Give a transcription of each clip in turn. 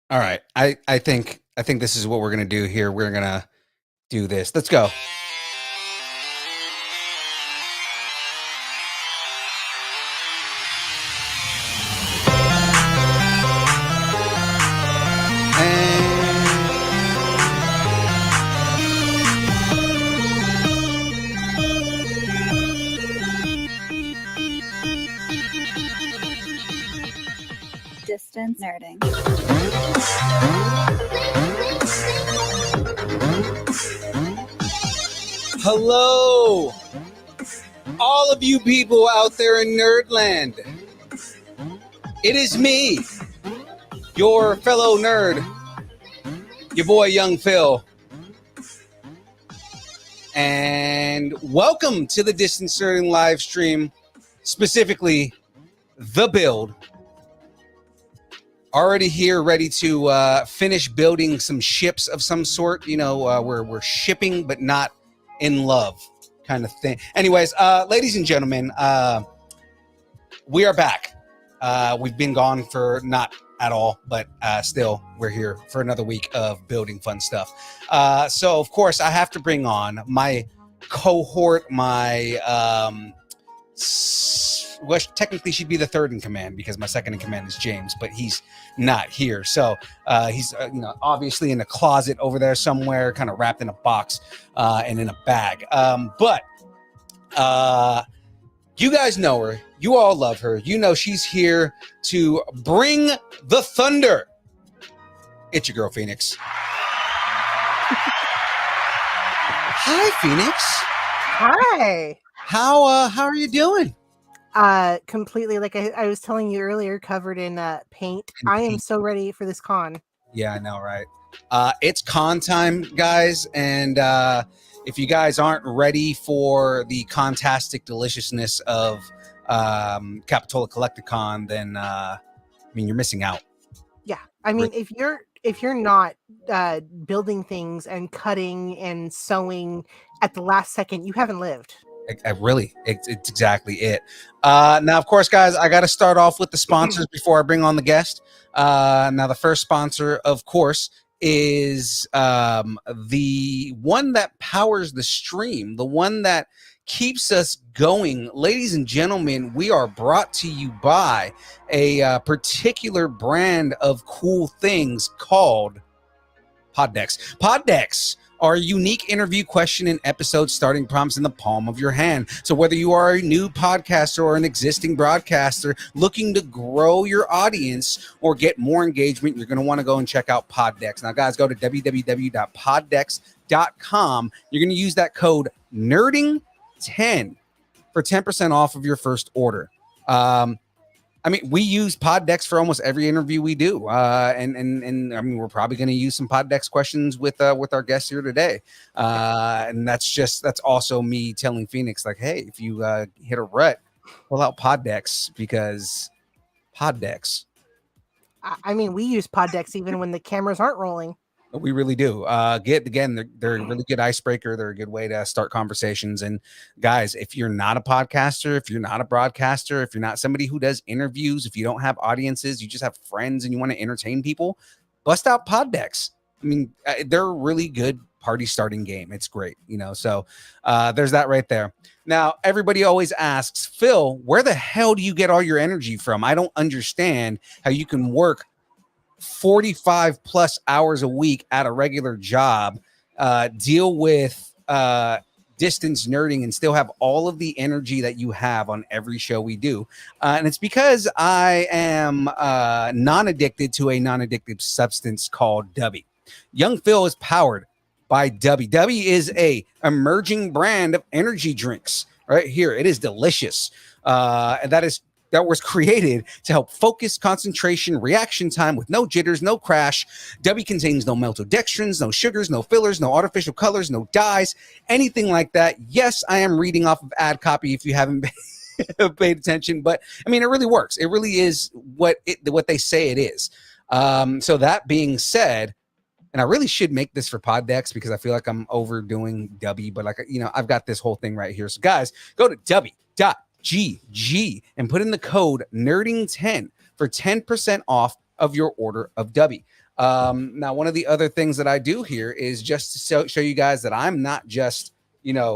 All right. I think this is what we're gonna do here. We're gonna do this. Let's go. Distance nerding. Hello, all of you people out there in Nerdland. It is me, your fellow nerd, your boy Young Phil. And welcome to the Distance Nerding live stream, specifically The Build. Already here, ready to finish building some ships of some sort. You know, we're shipping, but not in love kind of thing. Anyways, ladies and gentlemen, we are back. We've been gone for not at all, but still, we're here for another week of building fun stuff. So, of course, I have to bring on my cohort, my well, technically she'd be the third in command because my second in command is James, but he's not here. So he's obviously in a closet over there somewhere, kind of wrapped in a box and in a bag. But you guys know her. You all love her. You know she's here to bring the thunder. It's your girl, Phoenix. Hi, Phoenix. Hi. How are you doing? Completely, like I was telling you earlier, covered in paint. I am so ready for this con. Yeah, I know, right? It's con time, guys, and if you guys aren't ready for the contastic deliciousness of Capitola Collecticon, then I mean, you're missing out. Yeah, I mean, if you're not building things and cutting and sewing at the last second, you haven't lived. It's exactly it. Now, of course, guys, I got to start off with the sponsors before I bring on the guest. Now, the first sponsor, of course, is the one that powers the stream, the one that keeps us going. Ladies and gentlemen, we are brought to you by a particular brand of cool things called Poddex. Poddex are unique interview question and episode starting prompts in the palm of your hand. So whether you are a new podcaster or an existing broadcaster looking to grow your audience or get more engagement, you're going to want to go and check out Poddex. Now, guys, go to www.poddex.com. You're going to use that code NERDING10 for 10% off of your first order. I mean, we use Poddex for almost every interview we do, and I mean, we're probably going to use some Poddex questions with our guests here today, and that's also me telling Phoenix, like, hey, if you hit a rut, pull out Poddex, because Poddex. I mean, we use Poddex even when the cameras aren't rolling. We really do. They're a really good icebreaker. They're a good way to start conversations. And guys, if you're not a podcaster, if you're not a broadcaster, if you're not somebody who does interviews, if you don't have audiences, you just have friends and you want to entertain people, bust out Poddex. I mean, they're a really good party starting game. It's great, so there's that right there. Now, everybody always asks, Phil, where the hell do you get all your energy from? I don't understand how you can work 45 plus hours a week at a regular job, deal with distance nerding, and still have all of the energy that you have on every show we do. And it's because I am non-addicted to a non-addictive substance called Dubby. Young Phil is powered by Dubby. Dubby is a emerging brand of energy drinks right here. It is delicious. And that was created to help focus, concentration, reaction time with no jitters, no crash. Dubby contains no maltodextrins, no sugars, no fillers, no artificial colors, no dyes, anything like that. Yes, I am reading off of ad copy if you haven't paid attention, but I mean, it really works. It really is what they say it is. So that being said, and I really should make this for Poddex because I feel like I'm overdoing Dubby, but I've got this whole thing right here. So guys, go to Dubby.gg and put in the code NERDING10 for 10% off of your order of Dubby. Now, one of the other things that I do here is just to show you guys that I'm not just,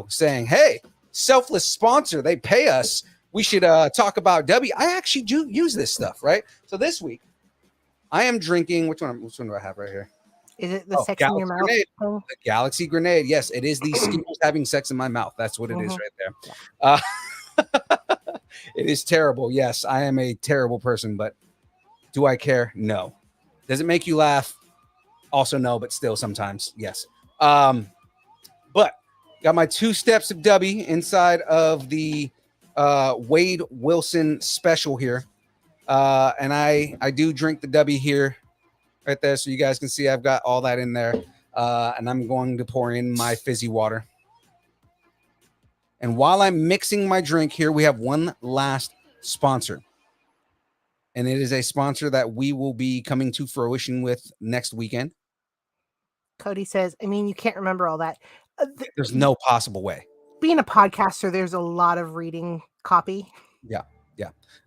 saying, hey, selfless sponsor, they pay us, we should talk about Dubby. I actually do use this stuff, right? So this week, I am drinking, which one do I have right here? Is it the sex in your mouth? The Galaxy Grenade. Yes, it is the Skittles having sex in my mouth. That's what it is right there. It is terrible. Yes, I am a terrible person, but do I care? No. Does it make you laugh? Also no, but still sometimes yes. But got my 2 steps of Dubby inside of the Wade Wilson special here. And I do drink the Dubby here right there, so you guys can see I've got all that in there. And I'm going to pour in my fizzy water. And while I'm mixing my drink here, we have one last sponsor. And it is a sponsor that we will be coming to fruition with next weekend. Cody says, I mean, you can't remember all that. There's no possible way. Being a podcaster, there's a lot of reading copy. Yeah.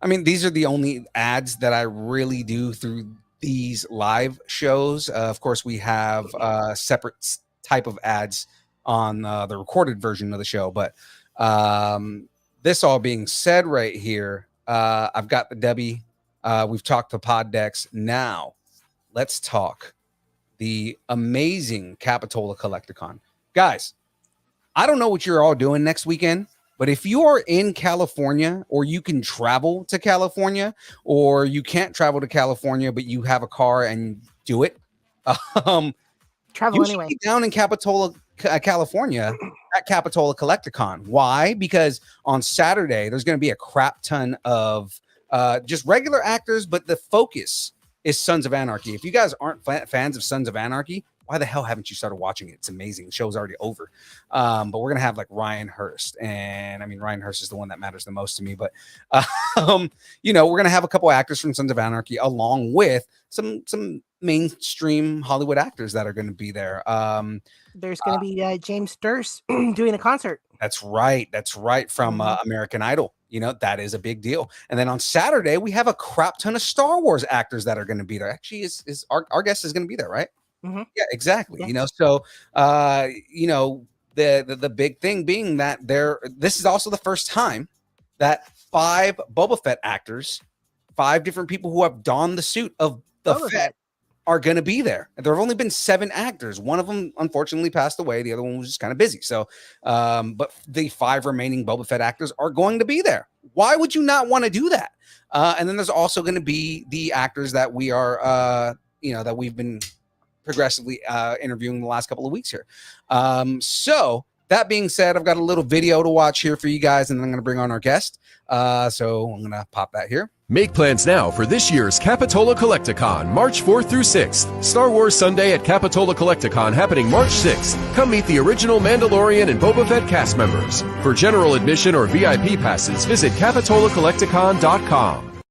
I mean, these are the only ads that I really do through these live shows. Of course, we have separate type of ads on the recorded version of the show. But this all being said right here, I've got the Dubby. We've talked the Poddex. Now let's talk the amazing Capitola Collecticon. Guys, I don't know what you're all doing next weekend, but if you are in California, or you can travel to California, or you can't travel to California, but you have a car and do it, travel you anyway. should be down in Capitola, California at Capitola Collecticon. Why? Because on Saturday, there's going to be a crap ton of just regular actors, but the focus is Sons of Anarchy. If you guys aren't fans of Sons of Anarchy, why the hell haven't you started watching it? It's amazing. The show's already over. But we're going to have like Ryan Hurst. And I mean, Ryan Hurst is the one that matters the most to me. But, we're going to have a couple actors from Sons of Anarchy along with some mainstream Hollywood actors that are going to be there. There's going to be James Durst doing a concert. That's right. That's right. From American Idol. You know, that is a big deal. And then on Saturday, we have a crap ton of Star Wars actors that are going to be there. Actually, is our guest is going to be there, right? Mm-hmm. Yeah, exactly. Yeah. You know, so you know, the big thing being that this is also the first time that 5 Boba Fett actors, 5 different people who have donned the suit of the Boba Fett Fett. are going to be there. There have only been 7 actors. One of them unfortunately passed away. The other one was just kind of busy. So, but the 5 remaining Boba Fett actors are going to be there. Why would you not want to do that? And then there's also going to be the actors that we are, that we've been progressively interviewing the last couple of weeks here. So that being said, I've got a little video to watch here for you guys, and then I'm going to bring on our guest. So I'm going to pop that here. Make plans now for this year's Capitola Collecticon, March 4th through 6th. Star Wars Sunday at Capitola Collecticon happening March 6th. Come meet the original Mandalorian and Boba Fett cast members. For general admission or VIP passes, visit CapitolaCollecticon.com.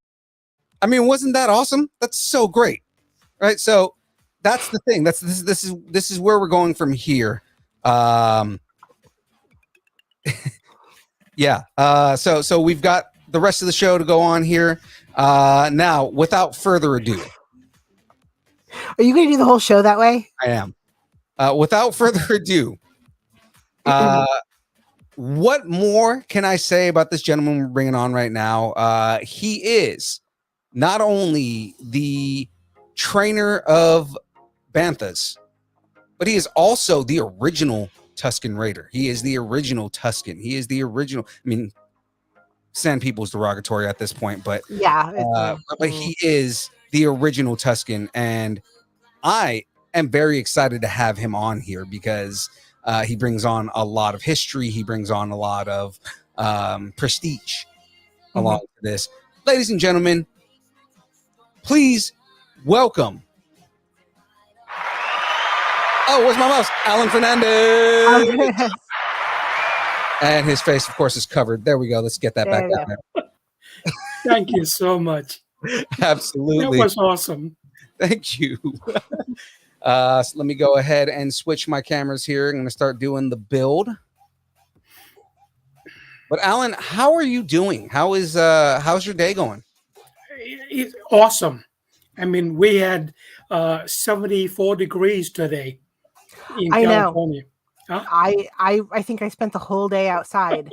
I mean, wasn't that awesome? That's so great, right? So that's the thing. This is where we're going from here. Yeah. So we've got the rest of the show to go on here. Now, without further ado, Are you going to do the whole show that way? I am. Without further ado, what more can I say about this gentleman we're bringing on right now? He is not only the trainer of Banthas, but he is also the original Tuscan Raider. He is the original Tuscan. He is the original. I mean, Sand People's derogatory at this point, but yeah, but he is the original Tuscan, and I am very excited to have him on here because he brings on a lot of history. He brings on a lot of prestige along with this. Ladies and gentlemen, please welcome. Oh, where's my mouse? Alan Fernandes. And his face, of course, is covered. There we go. Let's get that back down there. Thank you so much. Absolutely. That was awesome. Thank you. So let me go ahead and switch my cameras here. I'm going to start doing the build. But Alan, how are you doing? How's your day going? It's awesome. I mean, we had 74 degrees today in California. Know. Huh? I think I spent the whole day outside.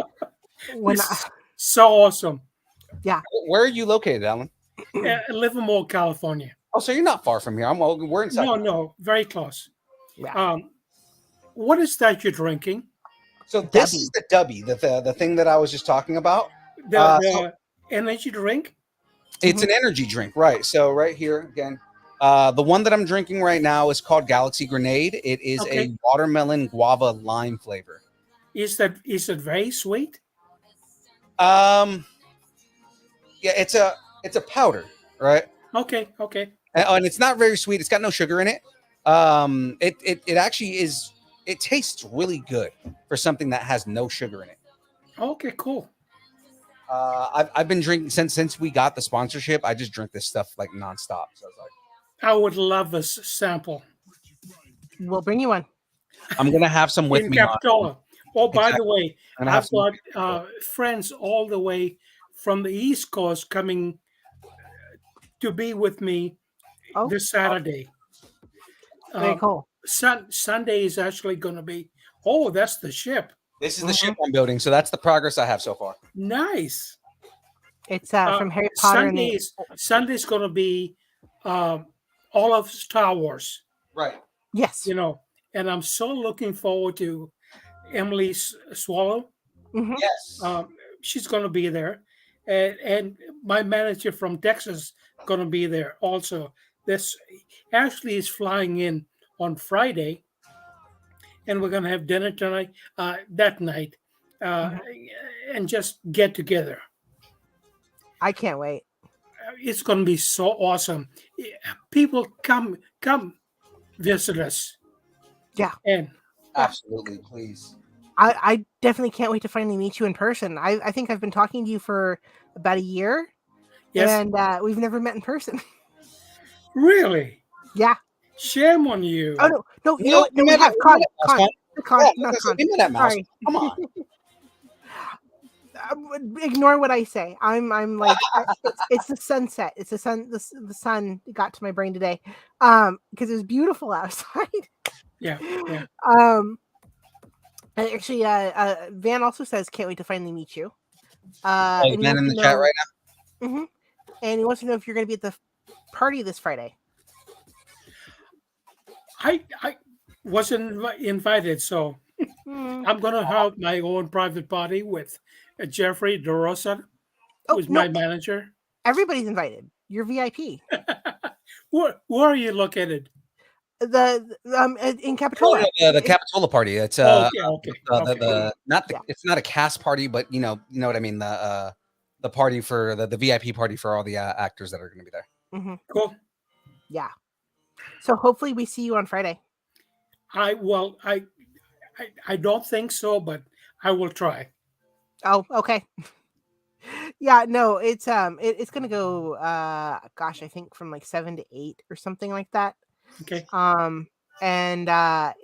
So awesome. Yeah. Where are you located, Alan? Livermore, California. Oh, so you're not far from here. We're inside. No, very close. Yeah. What is that you're drinking? So this is the Dubby, the thing that I was just talking about. The energy drink? It's an energy drink, right? So right here again. The one that I'm drinking right now is called Galaxy Grenade. It is a watermelon guava lime flavor. Is it very sweet? Yeah, it's a powder, right? Okay. And it's not very sweet. It's got no sugar in it. It actually is. It tastes really good for something that has no sugar in it. Okay, cool. I've been drinking since we got the sponsorship. I just drink this stuff like nonstop. So I was like, I would love a sample. We'll bring you one. I'm gonna have some with in me. Capitola. Oh, by exactly. the way, I've got friends all the way from the East Coast coming to be with me this Saturday. Very cool. Sunday is actually going to be. Oh, that's the ship. This is the ship I'm building. So that's the progress I have so far. Nice. It's from Harry Potter. Sunday's going to be all of Star Wars. Right. Yes. You know, and I'm so looking forward to Emily Swallow. Mm-hmm. Yes. She's going to be there. And my manager from Texas is going to be there also. This Ashley is flying in on Friday, and we're going to have dinner tonight, that night, and just get together. I can't wait. It's going to be so awesome. People come visit us. Yeah. And absolutely, please. I definitely can't wait to finally meet you in person. I think I've been talking to you for about a year. Yes. And we've never met in person. Really? Yeah. Shame on you. Oh no, you know what? No, we have Con. Sorry. Ignore what I say. I'm like it's the sunset. It's the sun. The sun got to my brain today, because it was beautiful outside. Yeah. And actually, Van also says can't wait to finally meet you. Oh, And he man wants in to the chat know- right now. Mhm. And he wants to know if you're going to be at the party this Friday. I wasn't invited, so Hmm. I'm gonna have my own private party with Jeffrey DeRosa, Oh, who's no. my manager. Everybody's invited. You're VIP. Where are you located? In Capitola. The Capitola party. It's Okay. it's not a cast party, but you know what I mean. The party for the VIP party for all the actors that are going to be there. Mhm. Cool. Yeah. So hopefully we see you on Friday. I don't think so, but I will try. Oh, okay. Yeah, no, it's gonna go gosh, I think from like 7 to 8 or something like that. Okay. And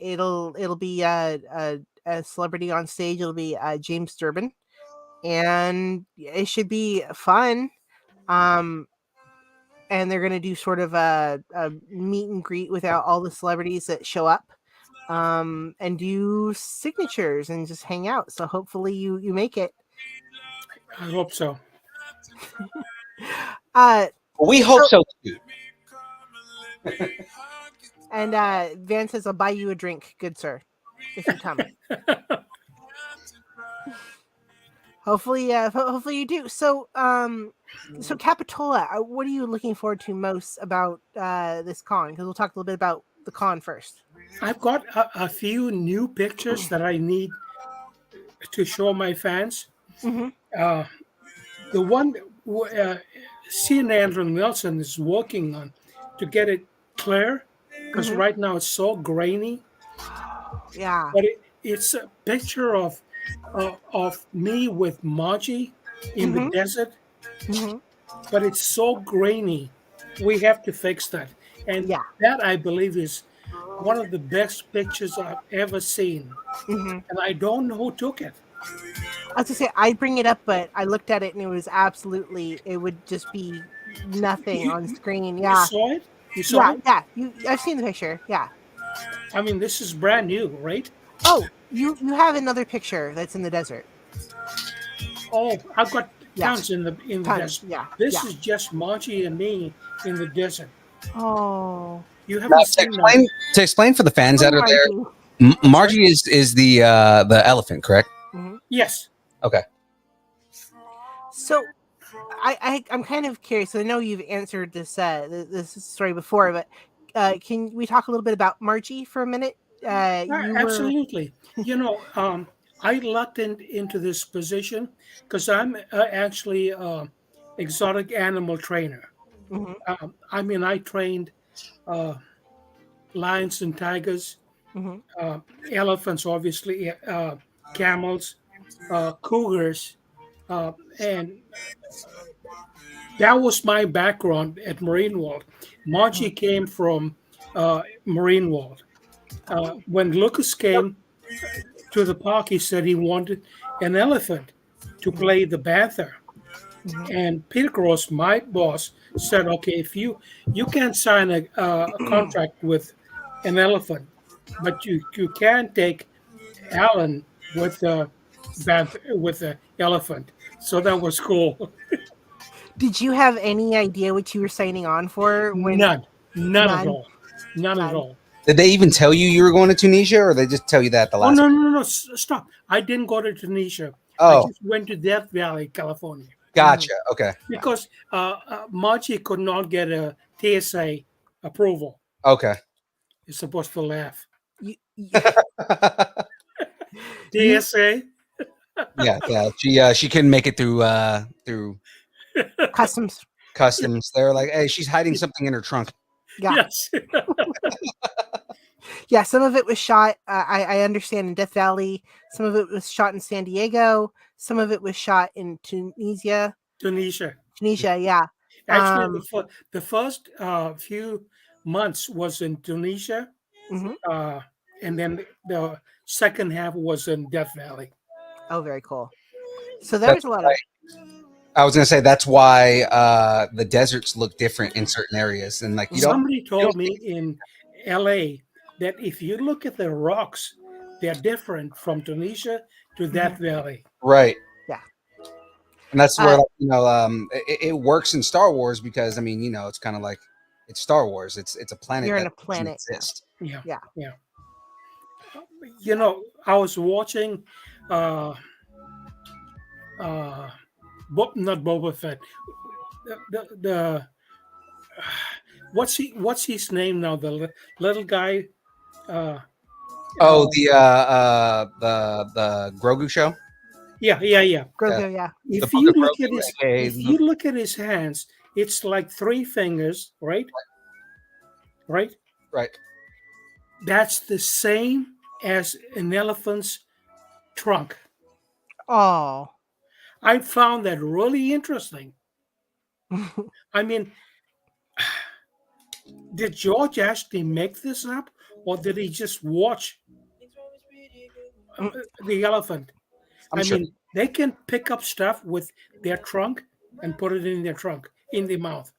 it'll be a celebrity on stage. It'll be James Durbin, and it should be fun. And they're gonna do sort of a meet and greet with all the celebrities that show up, and do signatures and just hang out. So hopefully you make it. I hope so. We hope so too. And Van says, "I'll buy you a drink, good sir, if you come." Hopefully you do. So, so Capitola, what are you looking forward to most about this con? Because we'll talk a little bit about the con first. I've got a few new pictures that I need to show my fans. Mm-hmm. The one Sean Andrew Nelson is working on to get it clear, because Mhm. right now it's so grainy. Yeah. But it's a picture of me with Margie in the Mhm. desert, Mhm. but it's so grainy. We have to fix that. And Yeah. that, I believe, is one of the best pictures I've ever seen. Mhm. And I don't know who took it. I was to say I'd bring it up, but I looked at it and it was absolutely. It would just be nothing on screen. You Yeah. saw it? You saw it? Yeah. I've seen the picture. Yeah. I mean, this is brand new, right? Oh, you have another picture that's in the desert. Oh, I've got Yeah. tons in the Tons, desert. yeah, This yeah. is just Margie and me in the desert. Oh. You Now, haven't seen that. to explain for the fans that are there, Margie. Margie is the elephant, correct? Mhm. Yes. Okay. So, I'm kind of curious. I know you've answered this story before, but can we talk a little bit about Margie for a minute? Absolutely. You know, I lucked into this position because I'm actually exotic animal trainer. Mhm. I mean, I trained lions and tigers, Mhm. elephants, obviously, camels, cougars, and that was my background at Marine World. Margie came from Marine World. When Lucas came to the park, he said he wanted an elephant to play the panther. And Peter Gross, my boss, said, "Okay, if you can sign a contract with an elephant, but you can take Alan with the elephant." So that was cool. Did you have any idea what you were signing on for? None at None. all, none at None. all. Did they even tell you were going to Tunisia, or they just tell you that at the Oh last? no! Stop! I didn't go to Tunisia. Oh. I just went to Death Valley, California. Gotcha. Okay. Because Margie could not get a TSA approval. Okay. You're supposed to laugh. You- TSA? Yeah. She couldn't make it through Customs. customs. They're like, hey, she's hiding something in her trunk. Yeah. Yes. Yeah, some of it was shot. I understand in Death Valley. Some of it was shot in San Diego. Some of it was shot in Tunisia. Tunisia. Yeah. Actually, the first few months was in Tunisia, Mhm. and then the second half was in Death Valley. Oh, very cool. So there was a lot of I was gonna say that's why the deserts look different in certain areas, and like you don't. Somebody told me in LA that if you look at the rocks, they're different from Tunisia to that valley. Right. Yeah. And that's where it works in Star Wars because I mean it's kind of like it's Star Wars. It's a planet You're in that a planet doesn't now. exist. Yeah. Yeah. Yeah. I was watching not Boba Fett. The what's his name now? The little guy. Oh, the Grogu show. Yeah. Grogu, yeah. The If Book you of look Grogu, at his aka if you look at his hands, it's like 3 fingers, right? Right. right. That's the same as an elephant's trunk. Oh. I found that really interesting. I mean, did George actually make this up, or did he just watch the elephant? I'm sure. mean, they can pick up stuff with their trunk and put it in their trunk, in the mouth.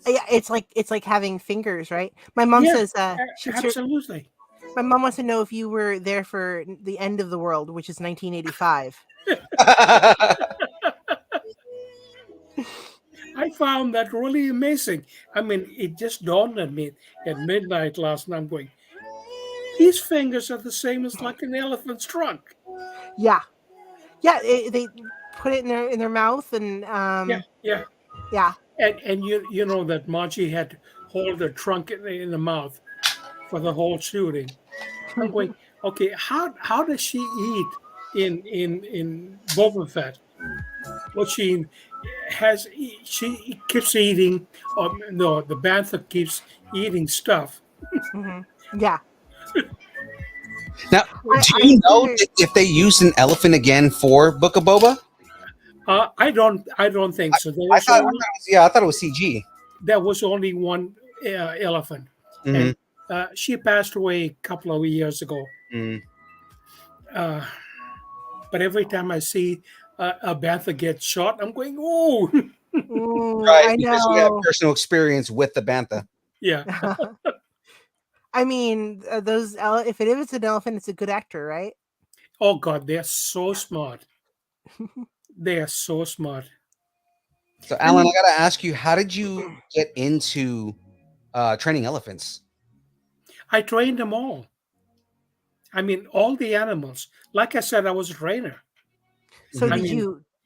Yeah, it's like having fingers, right? My mom Yeah, says absolutely. my mom wants to know if you were there for the end of the world, which is 1985. I found that really amazing. I mean, it just dawned on me at midnight last night. I'm going, these fingers are the same as like an elephant's trunk. Yeah. Yeah, they put it in their mouth and Yeah. yeah. And you know that Margie had to hold the trunk in the mouth for the whole shooting. I'm going, okay, how does she eat in Boba Fett? What she keeps eating. No, the bantha keeps eating stuff. Yeah. Now, do you know if they used an elephant again for Book of Boba? I don't think so. I thought it was CG. There was only one elephant, and she passed away a couple of years ago. But every time I see a bantha get shot, I'm going, oh, right, because you have personal experience with the bantha. Yeah. I mean, if it is an elephant, it's a good actor, right? Oh God, they're so smart. They are so smart. So, Alan, I got to ask you, how did you get into training elephants? I trained them all. I mean, all the animals. Like I said, I was a trainer. So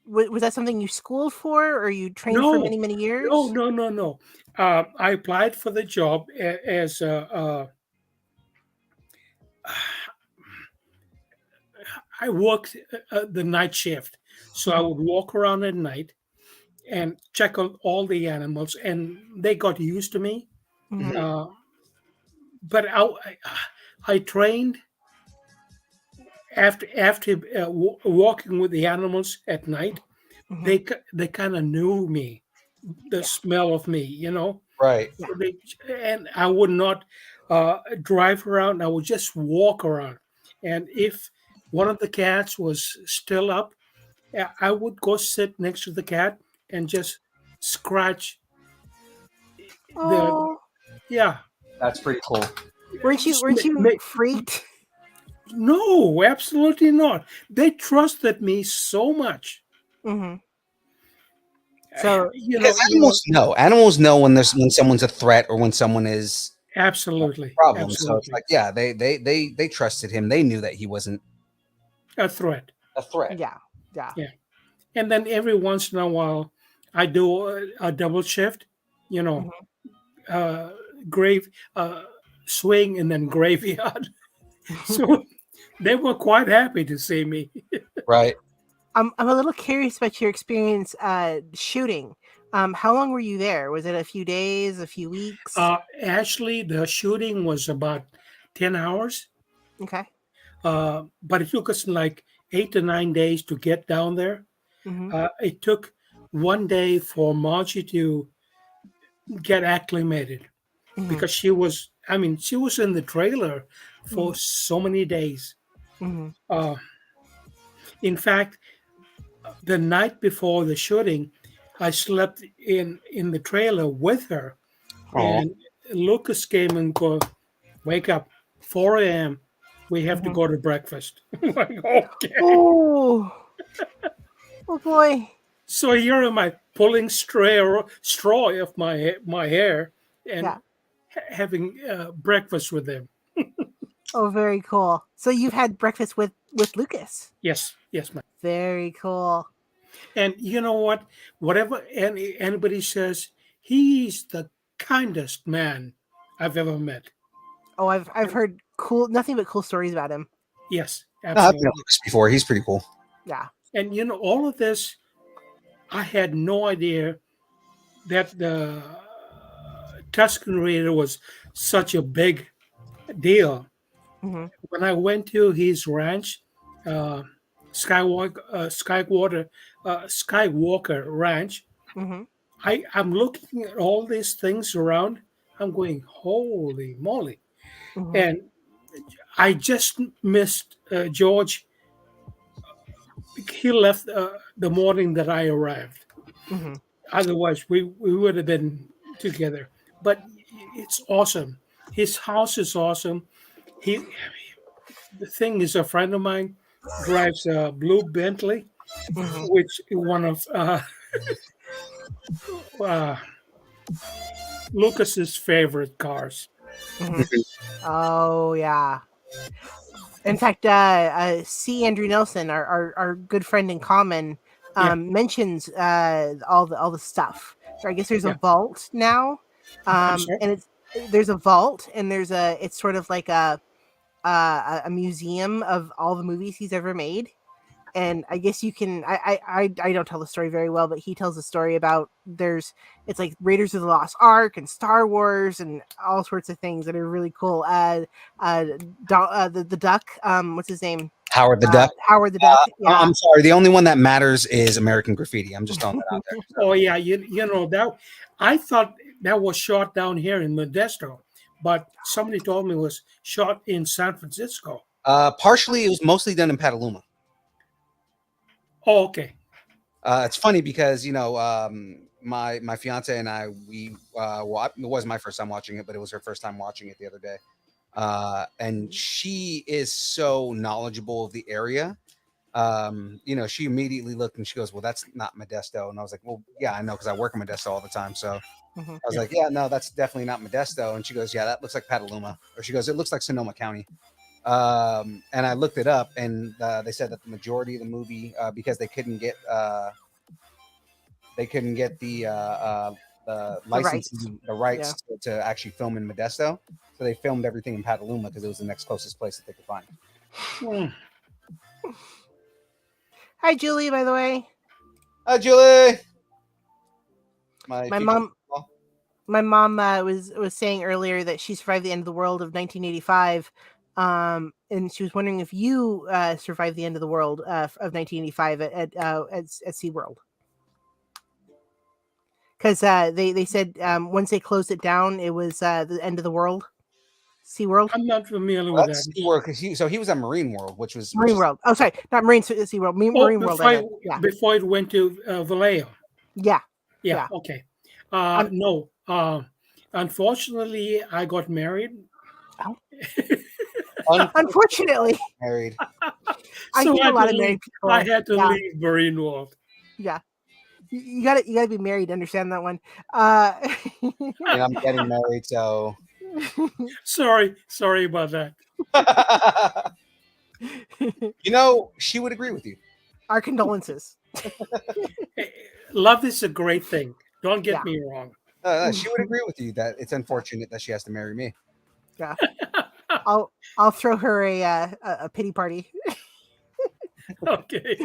was that something you schooled for, or you trained for many, many years? No. I applied for the job as I worked the night shift. So I would walk around at night and check on all the animals, and they got used to me. But I trained after walking with the animals at night. They kind of knew me, the smell of me, Right. So and I would not drive around. I would just walk around, and if one of the cats was still up, I would go sit next to the cat and just scratch. Yeah. That's pretty cool. Weren't you freaked? No, absolutely not. They trusted me so much. So animals know when someone's a threat or when someone is absolutely a problem. Absolutely. So it's like, yeah, they trusted him. They knew that he wasn't a threat. Yeah. And then every once in a while, I do a double shift. Grave swing and then graveyard. So they were quite happy to see me. Right. I'm a little curious about your experience shooting. How long were you there? Was it a few days, a few weeks? Actually, the shooting was about 10 hours. Okay. But it took us like 8 to 9 days to get down there. It took 1 day for Margie to get acclimated because she was in the trailer for so many days. In fact, the night before the shooting, I slept in the trailer with her, Oh, and Lucas came and go, wake up, 4 a.m. We have to Mhm. go to breakfast. I'm like, okay. Oh, oh boy. So here am I pulling straw off my hair and Yeah. having breakfast with them. Oh, very cool. So you've had breakfast with Lucas. Yes, yes, ma'am. Very cool. And you know what? Whatever anybody says, he's the kindest man I've ever met. Oh, I've heard nothing but cool stories about him. Yes, no, I've met absolutely. Lucas before. He's pretty cool. Yeah. And all of this, I had no idea that the Tuscan Raider was such a big deal. Hmm. When I went to his ranch, uh, Skywalker Ranch, Hmm. I'm looking at all these things around. I'm going, holy moly! Hmm. And I just missed George. He left the morning that I arrived. Hmm. Otherwise, we would have been together. But it's awesome. His house is awesome. He The thing is, a friend of mine drives a blue Bentley, Hmm. which is one of uh, Lucas's favorite cars. Hmm. Oh yeah. In fact, C. Andrew Nelson, our good friend in common, Yeah, mentions all the stuff. So I guess there's a yeah. vault now, I'm sorry. and there's a vault, and it's sort of like a museum of all the movies he's ever made. And I guess you can. I don't tell the story very well, but he tells a story about it's like Raiders of the Lost Ark and Star Wars and all sorts of things that are really cool. The duck. What's his name? Howard the Duck. Howard the Duck. Yeah. I'm sorry. The only one that matters is American Graffiti. I'm just throwing that out there. Oh yeah, you know that I thought that was shot down here in Modesto, but somebody told me it was shot in San Francisco. Partially, it was mostly done in Petaluma. Oh, okay. It's funny because my fiance and I it was my first time watching it, but it was her first time watching it the other day. And she is so knowledgeable of the area. She immediately looked and she goes, "Well, that's not Modesto." And I was like, "Well, yeah, I know because I work in Modesto all the time." So Mhm. I was Yeah. like, "Yeah, no, that's definitely not Modesto." And she goes, "Yeah, that looks like Petaluma," or she goes, "It looks like Sonoma County." And I looked it up, and they said that the majority of the movie, because they couldn't get the rights. licensing, the rights to actually film in Modesto, so they filmed everything in Petaluma because it was the next closest place that they could find. Hmm. Hi, Julie. By the way, Hi, Julie. my future mom. sister-in-law. My mom was saying earlier that she survived the end of the world of 1985, and she was wondering if you survived the end of the world of 1985 at SeaWorld. Because they said once they closed it down, it was the end of the world. SeaWorld. I'm not familiar Well, with that's that. SeaWorld because he was at Marine World, which is Marine World. Oh, sorry, not Marine SeaWorld. Oh, Marine World. I meant. Yeah, before it went to Vallejo. yeah, Yeah. yeah. Okay. I'm- No. Unfortunately, I got married. Unfortunately, married. I So think a lot of married people. I had to yeah, leave Marine World. yeah. You gotta be married to understand that one. And I'm getting married, so Sorry about that. she would agree with you. Our condolences. Love is a great thing. Don't get Yeah. me wrong. She would agree with you that it's unfortunate that she has to marry me. Yeah, I'll throw her a pity party. Okay.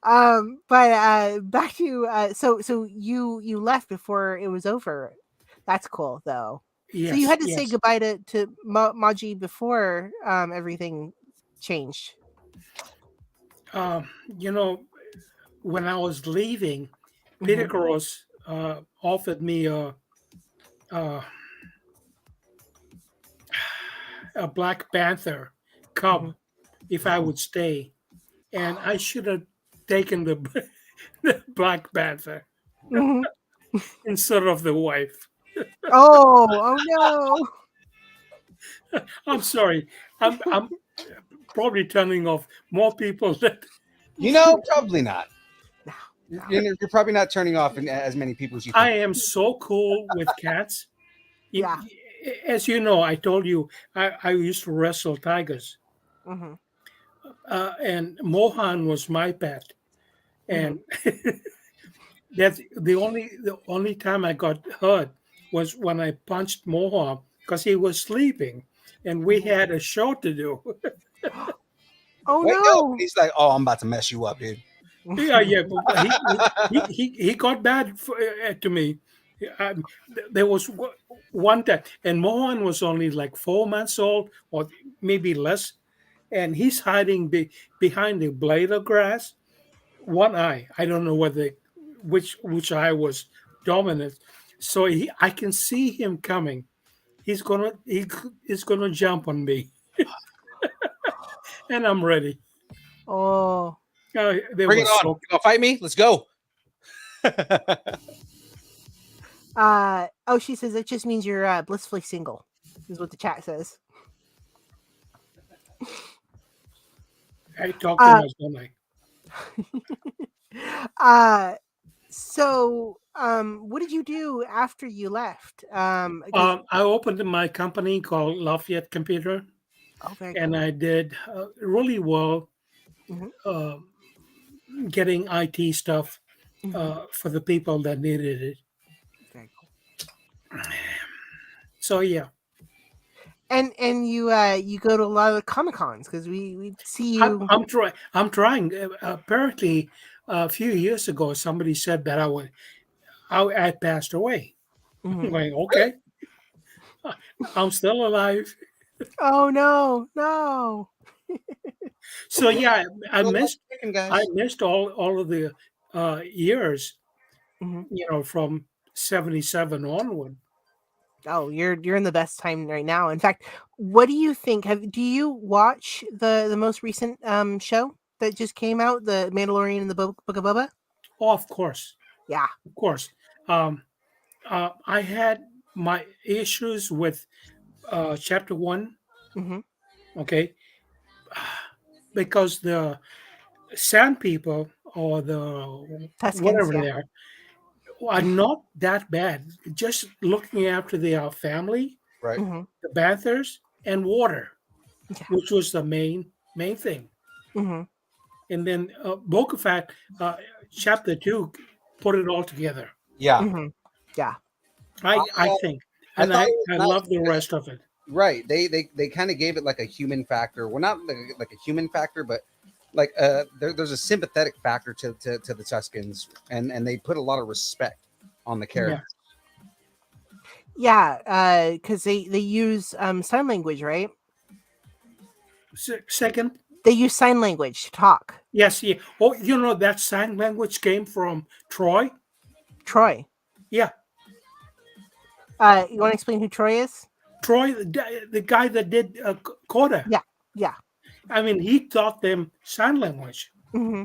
But back to so you left before it was over. That's cool though. Yes. So you had to say yes. goodbye to Maji before everything changed. When I was leaving, Mhm. Peter Gross offered me a Black Panther cub Mhm. if I would stay, and I should have taken the Black Panther Mhm. instead of the wife. Oh no. I'm sorry. I'm probably turning off more people than Probably not. No, You're probably not turning off as many people as you I think. am so cool with cats. You- Yeah. As you know, I told you I used to wrestle tigers, hmm and Mohan was my pet. hmm And that's the only time I got hurt was when I punched Mohan because he was sleeping, and we had a show to do. Oh Wake up! no. He's like, "Oh, I'm about to mess you up, dude." Yeah, yeah, but he got bad to me. There was one time, and Mohan was only like 4 months old, or maybe less, and he's hiding behind the blade of grass. One eye, I don't know whether which eye was dominant. So I can see him coming. He's gonna jump on me, and I'm ready. Oh. They Bring were it on. so You gonna fight me? Let's go. Oh, she says it just means you're blissfully single, is what the chat says. I talk too Uh, much, don't I? So, what did you do after you left? 'Cause- I opened my company called Lafayette Computer, oh, very and cool. I did really well Mhm, uh, getting IT stuff mhm, for the people that needed it. very cool. So yeah, And you go to a lot of the Comic Cons because we see I'm you. I'm trying. I'm trying. Apparently, a few years ago, somebody said that I passed away. I'm Mhm. going, okay, I'm still alive. Oh no, no. So yeah, I Go like missed chicken, I guys. missed all of the years, Mhm. from 77 onward. Oh, you're in the best time right now. In fact, what do you think? Do you watch the most recent show that just came out, the Mandalorian and the Book of Boba? Oh, of course, Yeah. of course. Um, I had my issues with chapter one, hmm okay, because the sand people or the Tuscans. whatever Yeah. they are not that bad. Just looking after their family, Right. hmm the Panthers, and water, Yeah. which was the main thing. hmm And then Boca Fett, chapter two, put it all together. Yeah. hmm Yeah. I think, I and thought I it was I nice love the because rest of it. right. They kind of gave it like a human factor. Well, not like a human factor, but like there's a sympathetic factor to the Tuscans, and they put a lot of respect on the Yeah. character. Yeah. Because they use sign language, right? Second, They use sign language to talk. yes, yeah. Oh, that sign language came from Troy. Troy. Yeah, You want to explain who Troy is? Troy, the guy that did Coda. Yeah. Yeah. I mean, he taught them sign language. hmm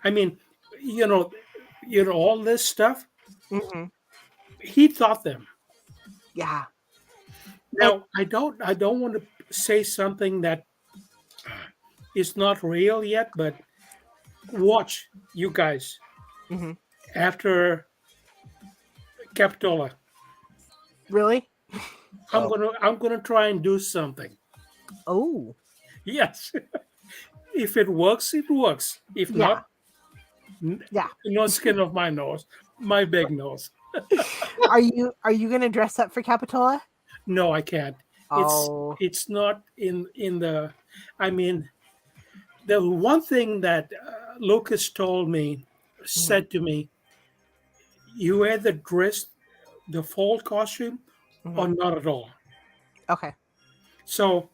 I mean, you know, all this stuff. hmm He taught them. Yeah. And Now, I don't want to say something that is not real yet, but watch you guys hmm after Capitola. really? I'm gonna try and do something. Oh. Yes, if it works, it works. If Yeah. not, Yeah. no skin off my nose, my big nose. Are you gonna dress up for Capitola? No, I can't. It's Oh. it's not in the. I mean, the one thing that Lucas told me, hmm said to me, you either dress the fall costume hmm or not at all. Okay. So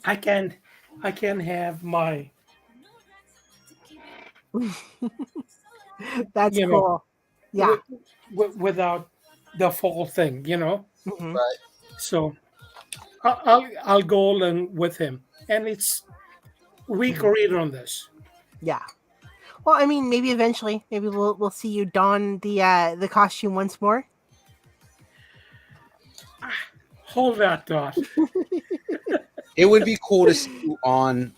I can have my That's you know cool. Yeah. w- without the fall thing. hmm Right. So I'll go along with him, and we hmm agreed on this. Yeah. Well, I mean, maybe eventually, maybe we'll see you don the costume once more. Hold that thought. It would be cool to see you on,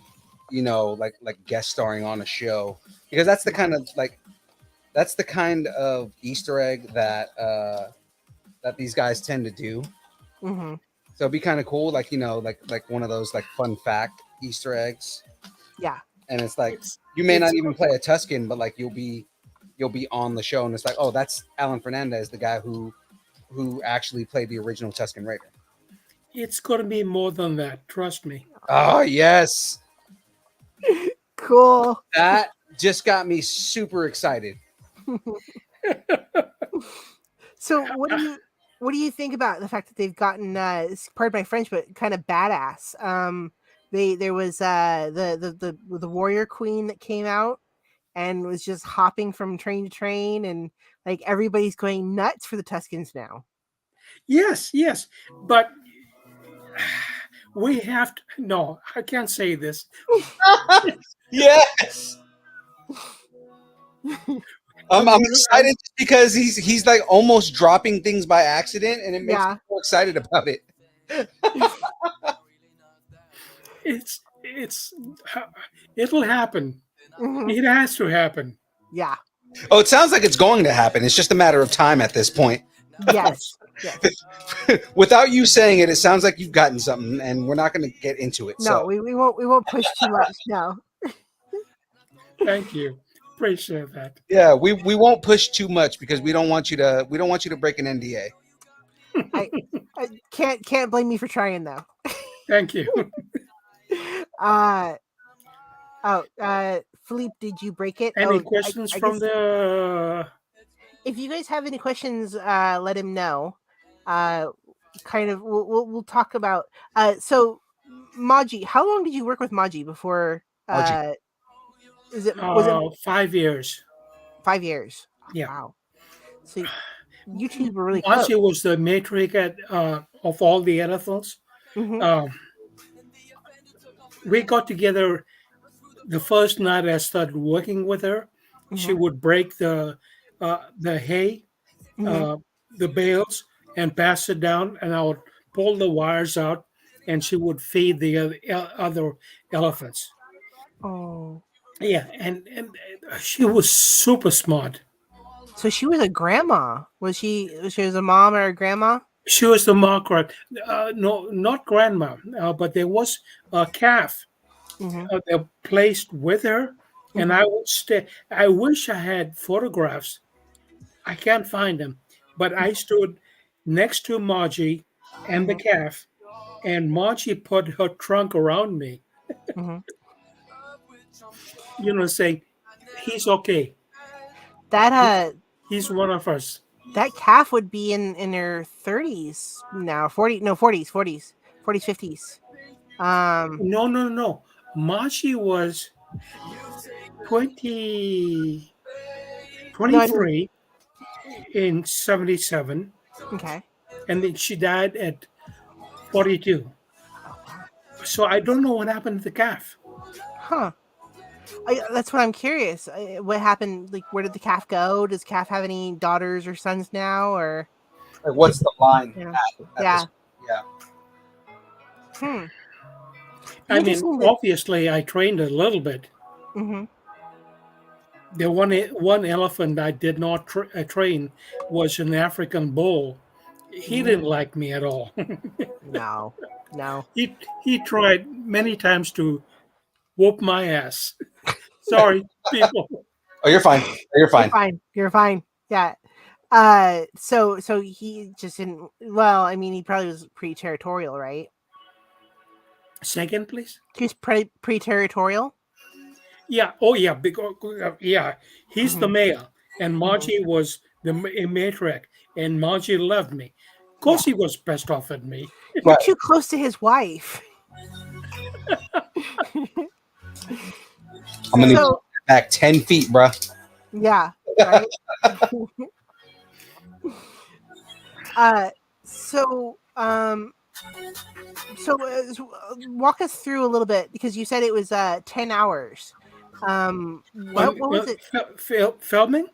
like guest starring on a show, because that's the kind of Easter egg that these guys tend to do. Mm-hmm. So it'd be kind of cool, like one of those like fun fact Easter eggs. Yeah. And it's like It's you may not it's even play a Tuscan, but like you'll be on the show, and it's like, oh, that's Alan Fernandez, the guy who actually played the original Tuscan Raider. it's going to be more than that. Trust me. Oh yes, Cool. that just got me super excited. So what do you think about the fact that they've gotten pardon my French, but kind of badass? There was the warrior queen that came out and was just hopping from train to train, and like everybody's going nuts for the Tuscans now. Yes, yes, but we have to. No, I can't say this. Yes, I'm excited because he's like almost dropping things by accident, and it makes me more excited about it. It's it'll happen. Mhm. It has to happen. Yeah. Oh, it sounds like it's going to happen. It's just a matter of time at this point. Yes. Yes. Without you saying it, it sounds like you've gotten something, and we're not going to get into it. No, So we won't push too much. No. Thank you. Appreciate that. yeah, we won't push too much because we don't want you to break an NDA. I can't blame me for trying though. Thank you. Philippe, did you break it? Any questions I from guess the? if you guys have any questions, let him know. Kind of, we'll talk about. So, Maji, how long did you work with Maji before? Maji. Was it 5 years? 5 years? Yeah. Wow. So you two were really close. Maji was the matriarch of all the elephants. Mhm. We got together the first night I started working with her. She would break the hay, the bales, and pass it down, and I would pull the wires out, and she would feed the other elephants. Oh. Yeah, and she was super smart. So she was a grandma. She was a mom or a grandma? She was the Margaret. No, not grandma, but there was a calf that placed with her, and I would stay. I wish I had photographs. I can't find them, but I stood next to Margie and the calf, and Margie put her trunk around me. Saying he's okay. That He's one of us. that calf would be in her 30s now, 40s, 50s. No. Margie was 23 in 77. Okay. And then she died at 42. So I don't know what happened to the calf. Huh. That's what I'm curious. What happened? Like, where did the calf go? Does calf have any daughters or sons now, or Like, what's the line? Yeah. I mean, obviously, I trained a little bit. The one elephant I did not train was an African bull. He didn't like me at all. No. He tried many times to whoop my ass. Sorry, people. Oh, you're fine. You're fine. Yeah. So he just didn't. Well, I mean, he probably was pretty territorial, right? Second, please. He was pretty territorial. Yeah. Oh, yeah. Because yeah, he's the male, and Margie was the matriarch, and Margie loved me. Of course, he was pissed off at me. You're too close to his wife. I'm gonna go back 10 feet, bro. Yeah. Right? So walk us through a little bit, because you said it was 10 hours. What was it? Filming?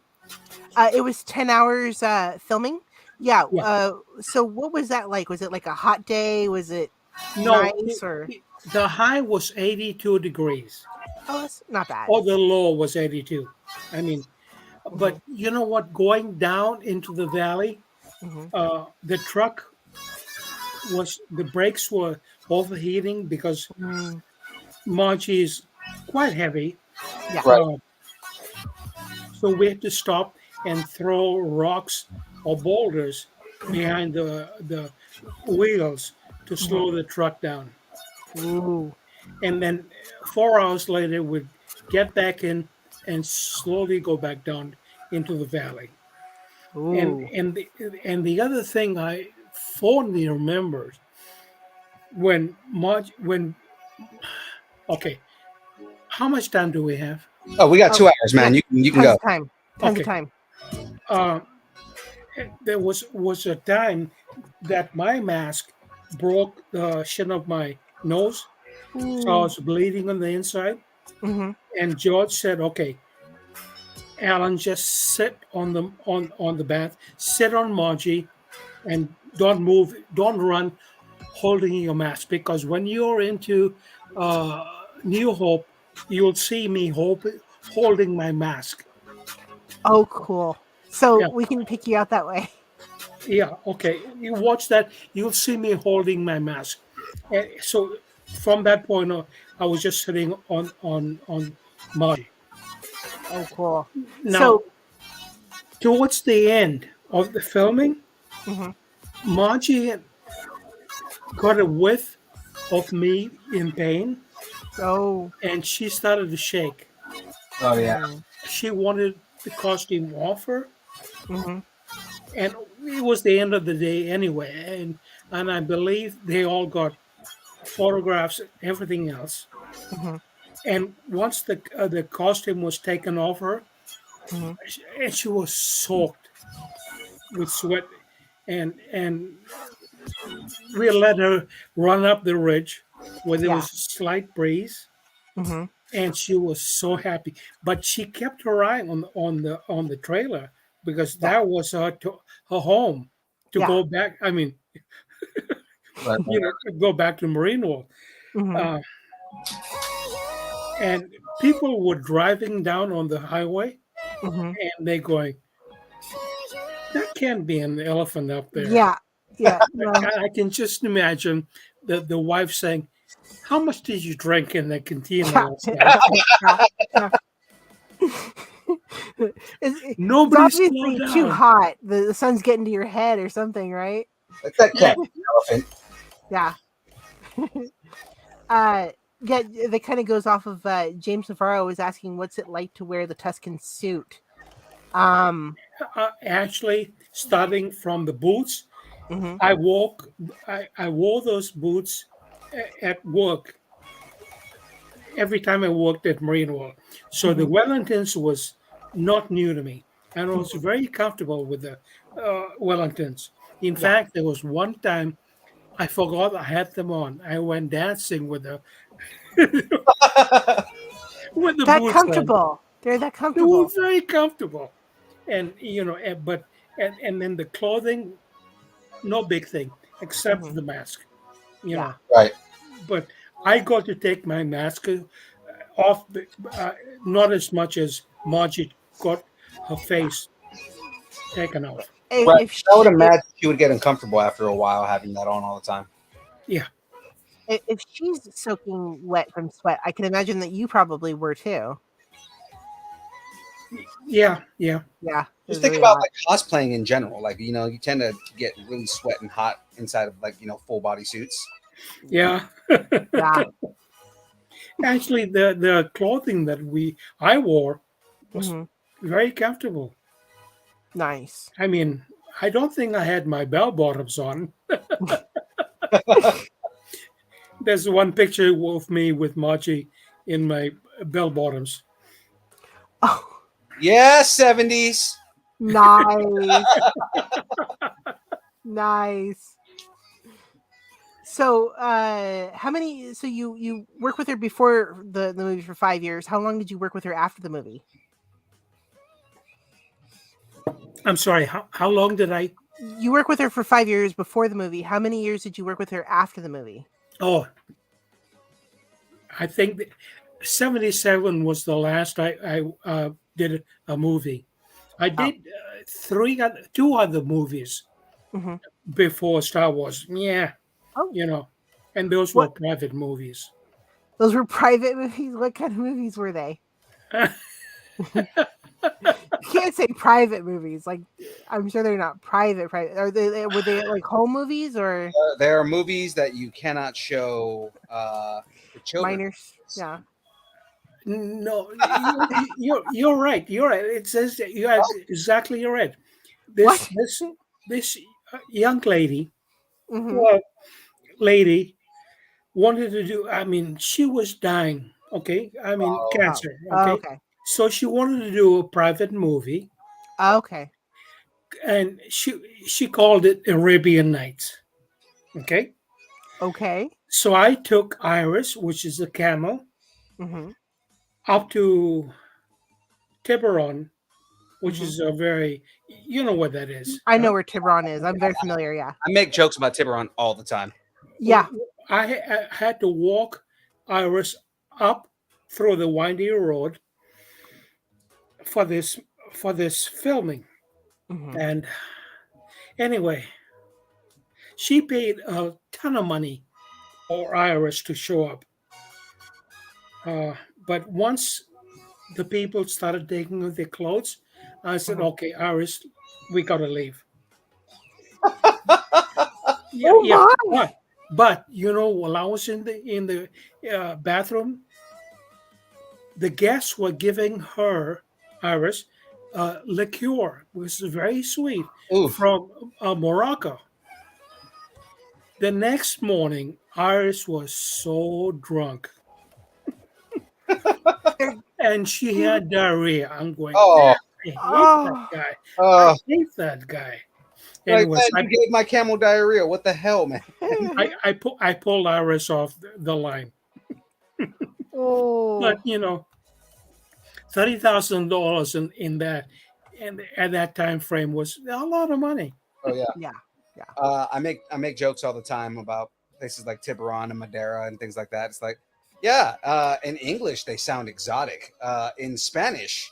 It was 10 hours filming. Yeah. Yeah. So what was that like? Was it like a hot day? Was it No, nice or? the high was 82 degrees. Oh, that's not bad. Or the low was 82. I mean, but Mhm. you know what? Going down into the valley, Mhm. the truck the brakes were overheating because Mm, Monchi is quite heavy. yeah. Right. Uh, so we had to stop and throw rocks or boulders behind the wheels to Mhm. slow the truck down. Ooh. And then 4 hours later, we'd get back in and slowly go back down into the valley. And Ooh. and the, and the other thing I fondly remember when okay, how much time do we have? Oh, we got Oh, 2 hours, yeah. man. You can Tons go. of time. Tons of Okay, time. uh, there was a time that my mask broke the shin of my nose, so I Ooh. was bleeding on the inside. Mm-hmm. And George said, "Okay, Alan, just sit on the bath, sit on Margie, and don't move, don't run, holding your mask because when you're into uh, New Hope, you'll see me holding my mask." Oh, cool. So Yeah, we can pick you out that way. yeah, okay. You watch that, you'll see me holding my mask. And so from that point on, I was just sitting on Margie. Oh, cool. Now, So, towards the end of the filming, mhm. Margie got a whiff of me in pain, Oh, and she started to shake. Oh yeah. mm, She wanted the costume off her, mhm. and it was the end of the day anyway. And I believe they all got photographs, everything else. Mhm. And once the costume was taken off her, Mhm. and she was soaked with sweat, and we let her run up the ridge where there Yeah. was a slight breeze, Mhm. and she was so happy. But she kept her eye on the trailer because Yeah. that was her home to Yeah. go back. I mean, Right. go back to Marine World. Mhm. Uh, and people were driving down on the highway, Mhm. and they going, "That can't be an elephant up there." Yeah. Yeah. No. I can just imagine the wife saying, "How much did you drink in the cantina Yeah. last night?" Yeah. Yeah. It's Nobody slowed obviously too down. hot. The sun's getting to your head or something, right? Like that cat elephant. Yeah. Uh, yeah. That kind of goes off of James Navarro was asking, "What's it like to wear the Tuscan suit?" Um. Actually, starting from the boots, Mhm. I wore those boots at work every time I worked at Marine World. So the Mhm. Wellingtons was not new to me, and I was Mhm. very comfortable with the Wellingtons. In Yeah. fact, there was one time I forgot I had them on. I went dancing with the with the That boots on. comfortable. They're that They were comfortable. very comfortable, and but and then the clothing, no big thing except Mhm. the mask, you Yeah. know. Right. But I got to take my mask off, not as much as Margie got her Yeah. face taken off. Right. If I would she imagine she would get uncomfortable after a while having that on all the time. Yeah, if she's soaking wet from sweat, I can imagine that you probably were too. yeah, yeah. Yeah, it Just was think really about hot. like cosplaying in general. Like, you tend to get really sweat and hot inside of like, full body suits. Yeah. Yeah. Actually, the clothing that I wore was Hmm. very comfortable. Nice. I mean, I don't think I had my bell bottoms on. There's one picture of me with Margie in my bell bottoms. Oh, Yeah, 70s. nice. Nice. So, how many? So you work with her before the movie for 5 years. How long did you work with her after the movie? I'm sorry. How long did I? You work with her for 5 years before the movie. How many years did you work with her after the movie? Oh, I think 77 was the last I did a movie. I did two other movies Hmm. before Star Wars. Yeah, Oh, and those were what? private movies. Those were private movies. What kind of movies were they? You can't say private movies. Like, I'm sure they're not private. Private. Were they like home movies or There are movies that you cannot show to children. minors? Yeah. No, you're right. You're right. It says that you are exactly right. This What? this this young lady, Hmm. well, lady wanted to do. I mean, she was dying. Okay, I mean Oh, Oh. cancer. Oh, Okay, okay. so she wanted to do a private movie, Oh, okay. and she called it Arabian Nights. Okay, Okay. so I took Iris, which is a camel, Hmm. up to Tiburon, which Hmm. is a very, you know what that is. I know where Tiburon is. I'm very familiar. Yeah. I make jokes about Tiburon all the time. Yeah. I had to walk Iris up through the windy road for this filming. Hmm. And anyway, she paid a ton of money for Iris to show up. But once the people started taking off their clothes, I said, Hmm. "Okay, Iris, we gotta leave." Yeah, Oh yeah. my! But while I was in the bathroom, the guests were giving her, Iris, liqueur, which is very sweet, Ooh. from Morocco. The next morning, Iris was so drunk and she had diarrhea. I'm going, Oh, I hate that Oh, guy. I oh. hate that guy. Like, Anyways, man, you gave my camel diarrhea. What the hell, man? I pulled Iris off the line. But oh, $30,000 in that, and at that time frame was a lot of money. Oh yeah. yeah, yeah. I make jokes all the time about places like Tiburon and Madeira and things like that. It's like, yeah, in English they sound exotic. In Spanish,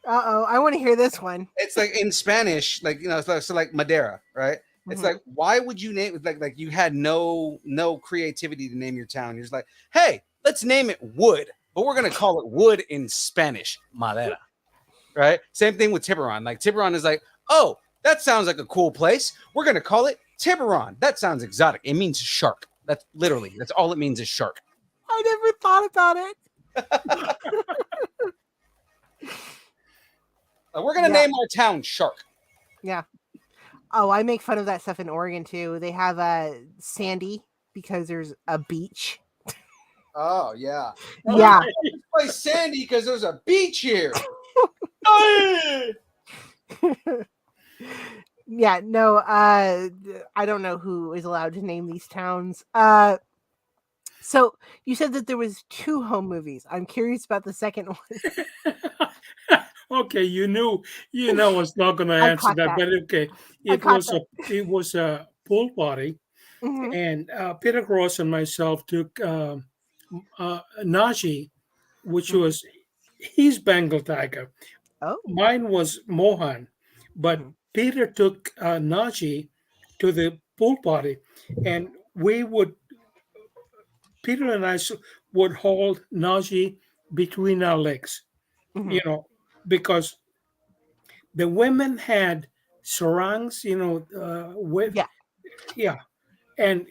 I want to hear this one. it's like in Spanish, like so like Madeira, right? It's Mhm. like, why would you name it like you had no creativity to name your town? You're just like, hey, let's name it Wood, but we're gonna call it Wood in Spanish, Madeira, right? Same thing with Tiburon. Like Tiburon is like, oh, that sounds like a cool place. We're gonna call it Tiburon. That sounds exotic. It means shark. That's all it means is shark. I never thought about it. We're gonna Yeah. name our town Shark. Yeah. Oh, I make fun of that stuff in Oregon too. They have Sandy because there's a beach. Oh yeah. Yeah. Let's play Sandy because there's a beach here. Yeah, no, I don't know who is allowed to name these towns. So you said that there was 2 home movies. I'm curious about the second one. Okay, you know I was not going to I answer caught that, that. but okay, I caught that. it was a pool party, Mhm. and Peter Gross and myself took Najee, which Mhm. was his Bengal tiger. Oh. Mine was Mohan, but Mhm. Peter took Najee to the pool party, and Peter and I would hold Najee between our legs, Mhm. because the women had sarangs, with, Yeah. yeah, and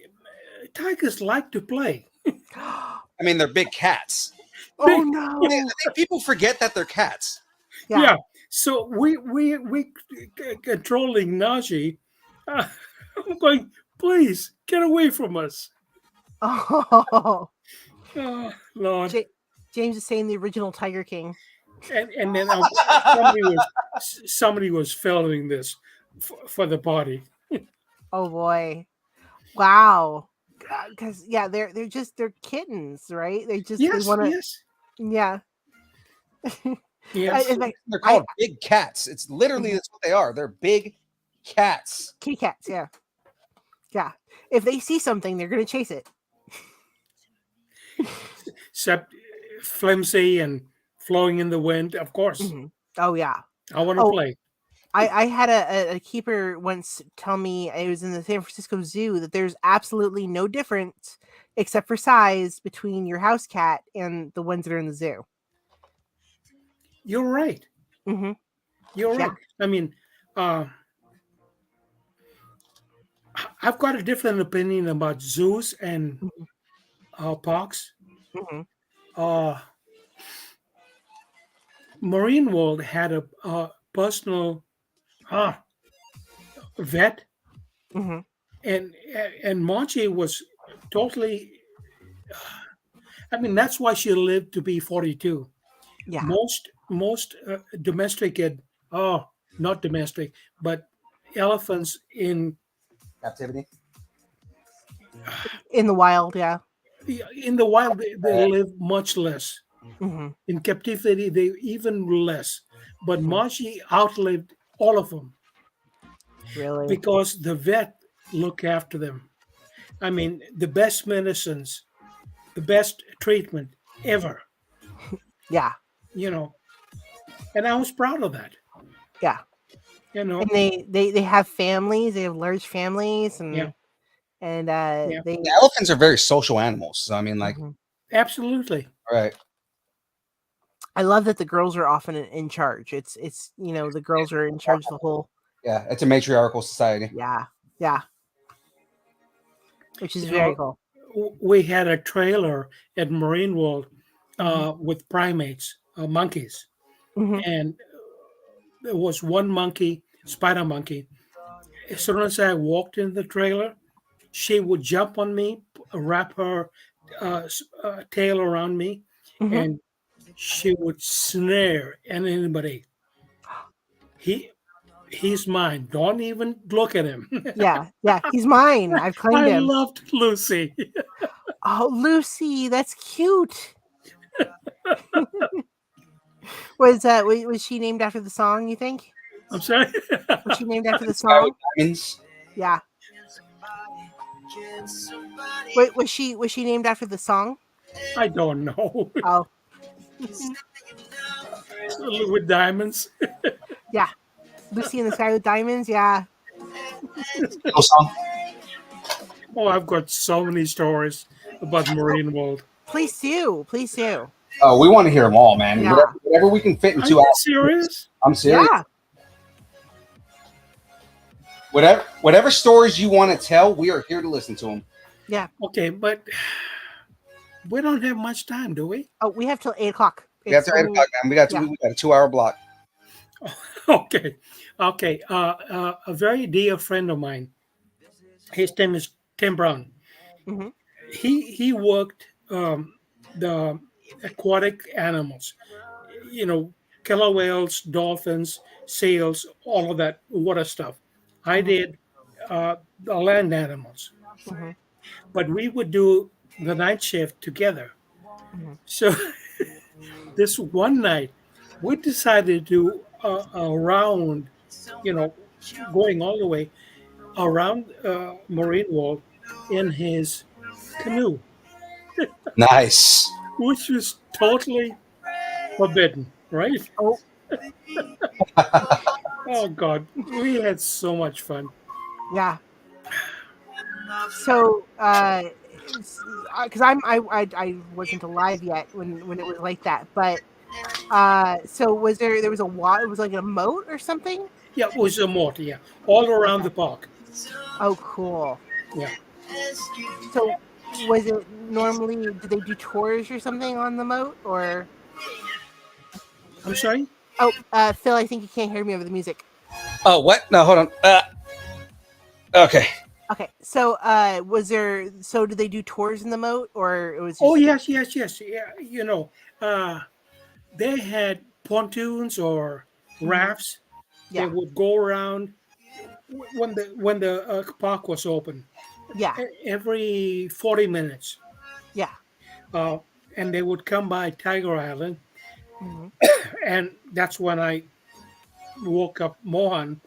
tigers like to play. I mean, they're big cats. Oh Big- no. I think people forget that they're cats. Yeah. Yeah. So we controlling Najee. I'm going, please get away from us. Oh. Oh, Lord. James is saying the original Tiger King. And then somebody was filming this for the party. Oh boy. Wow. Because they're kittens, right? They Yes, want to. yes, Yeah. yes. In fact, They're called big cats. It's literally that's what they are. They're big cats. kitty cats. Yeah. Yeah. If they see something, they're gonna chase it. Except flimsy and flowing in the wind. Of course, Mhm. Oh yeah. I want to Oh, play. I had a keeper once tell me it was in the San Francisco Zoo that there's absolutely no difference except for size between your house cat and the ones that are in the zoo. You're right. Mm-hmm. You're Yeah. right. I mean, uh, I've got a different opinion about zoos and parks. Mm-hmm. Uh, Marine World had a personal uh, vet, Mm-hmm. and Monchi was totally. I mean, that's why she lived to be 42. Yeah. Most domesticated, oh, not domestic, but elephants Captivity. In the wild, yeah. in the wild they live much less. Mm-hmm. In captivity, they even less. But Mm-hmm. Mashi outlived all of them Really? because the vet looked after them. I mean, the best medicines, the best treatment ever, Yeah. you know. And I was proud of that, Yeah. you know. And they have families, they have large families Yeah, and yeah, they The elephants are very social animals. So I mean, like, Mhm. absolutely. right. I love that the girls are often in charge. It's the girls are in charge of the whole. Yeah, it's a matriarchal society. Yeah. Yeah. Which is You very know, cool. we had a trailer at Marine World Mhm. with primates, monkeys, Mhm. and there was one monkey, spider monkey. As soon as I walked in the trailer, she would jump on me, wrap her tail around me, Mhm. and she would snare at anybody. He he's mine. Don't even look at him. Yeah. Yeah. He's mine. I've claimed I him. loved Lucy. Oh, Lucy, that's cute. Was she named after the song, you think? I'm sorry. Was she named after the Sky with song? diamonds. Yeah. Wait, was she named after the song? I don't know. Oh, With diamonds. yeah. Lucy in the Sky with Diamonds. Yeah. Beatles song. Oh, I've got so many stories about Marine World. Please do. Please do. Oh, we want to hear them all, man. Yeah. Whatever we can fit in Are 2 you hours. serious? I'm serious. Yeah. Whatever stories you want to tell, we are here to listen to them. Yeah. Okay, but we don't have much time, do we? Oh, we have till 8:00. We have to 8 o'clock, man. We got yeah. we got a 2-hour block. Okay. Okay. A very dear friend of mine, his name is Tim Brown. Mm-hmm. He worked the aquatic animals, killer whales, dolphins, seals, all of that water stuff. I did the land animals, Mm-hmm. but we would do the night shift together. Mm-hmm. So this one night, we decided to do a round, going all the way around Marine World in his canoe, Nice. which was totally forbidden, right? Oh, Oh God, we had so much fun. yeah. So, because I wasn't alive yet when it was like that, but so there was a water? It was like a moat or something. Yeah, it was a moat, yeah, all around the park. Oh, cool. Yeah. So, was it normally? Did they do tours or something on the moat, or? I'm sorry? Oh, Phil, I think you can't hear me over the music. Oh, what? No, hold on. Okay. Okay, so was there? So did they do tours in the moat, or it was? Just... Oh yes. Yeah, they had pontoons or rafts. Yeah. They would go around when the park was open. Yeah. every 40 minutes. Yeah. Uh, and they would come by Tiger Island, Hmm. and that's when I woke up Mohan.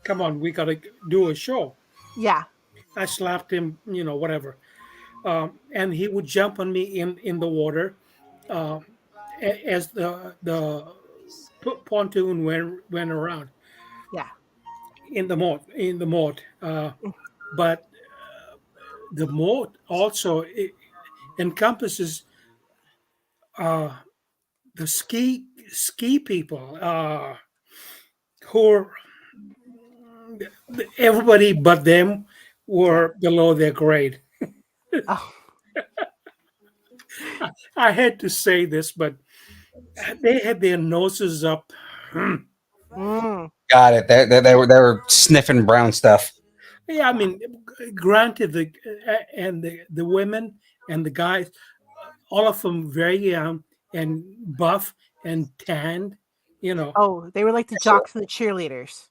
Come on, we gotta do a show. Yeah. I slapped him, whatever, and he would jump on me in the water uh, as the pontoon went around Yeah. in the moat. But the moat also encompasses uh, the ski people who are, everybody but them Yeah. were below their grade. Oh. I had to say this, but they had their noses up. Mm. Got it. They were sniffing brown stuff. Yeah, I mean, granted, the women and the guys, all of them very young and buff and tanned. You know, Oh, they were like the jocks and the cheerleaders.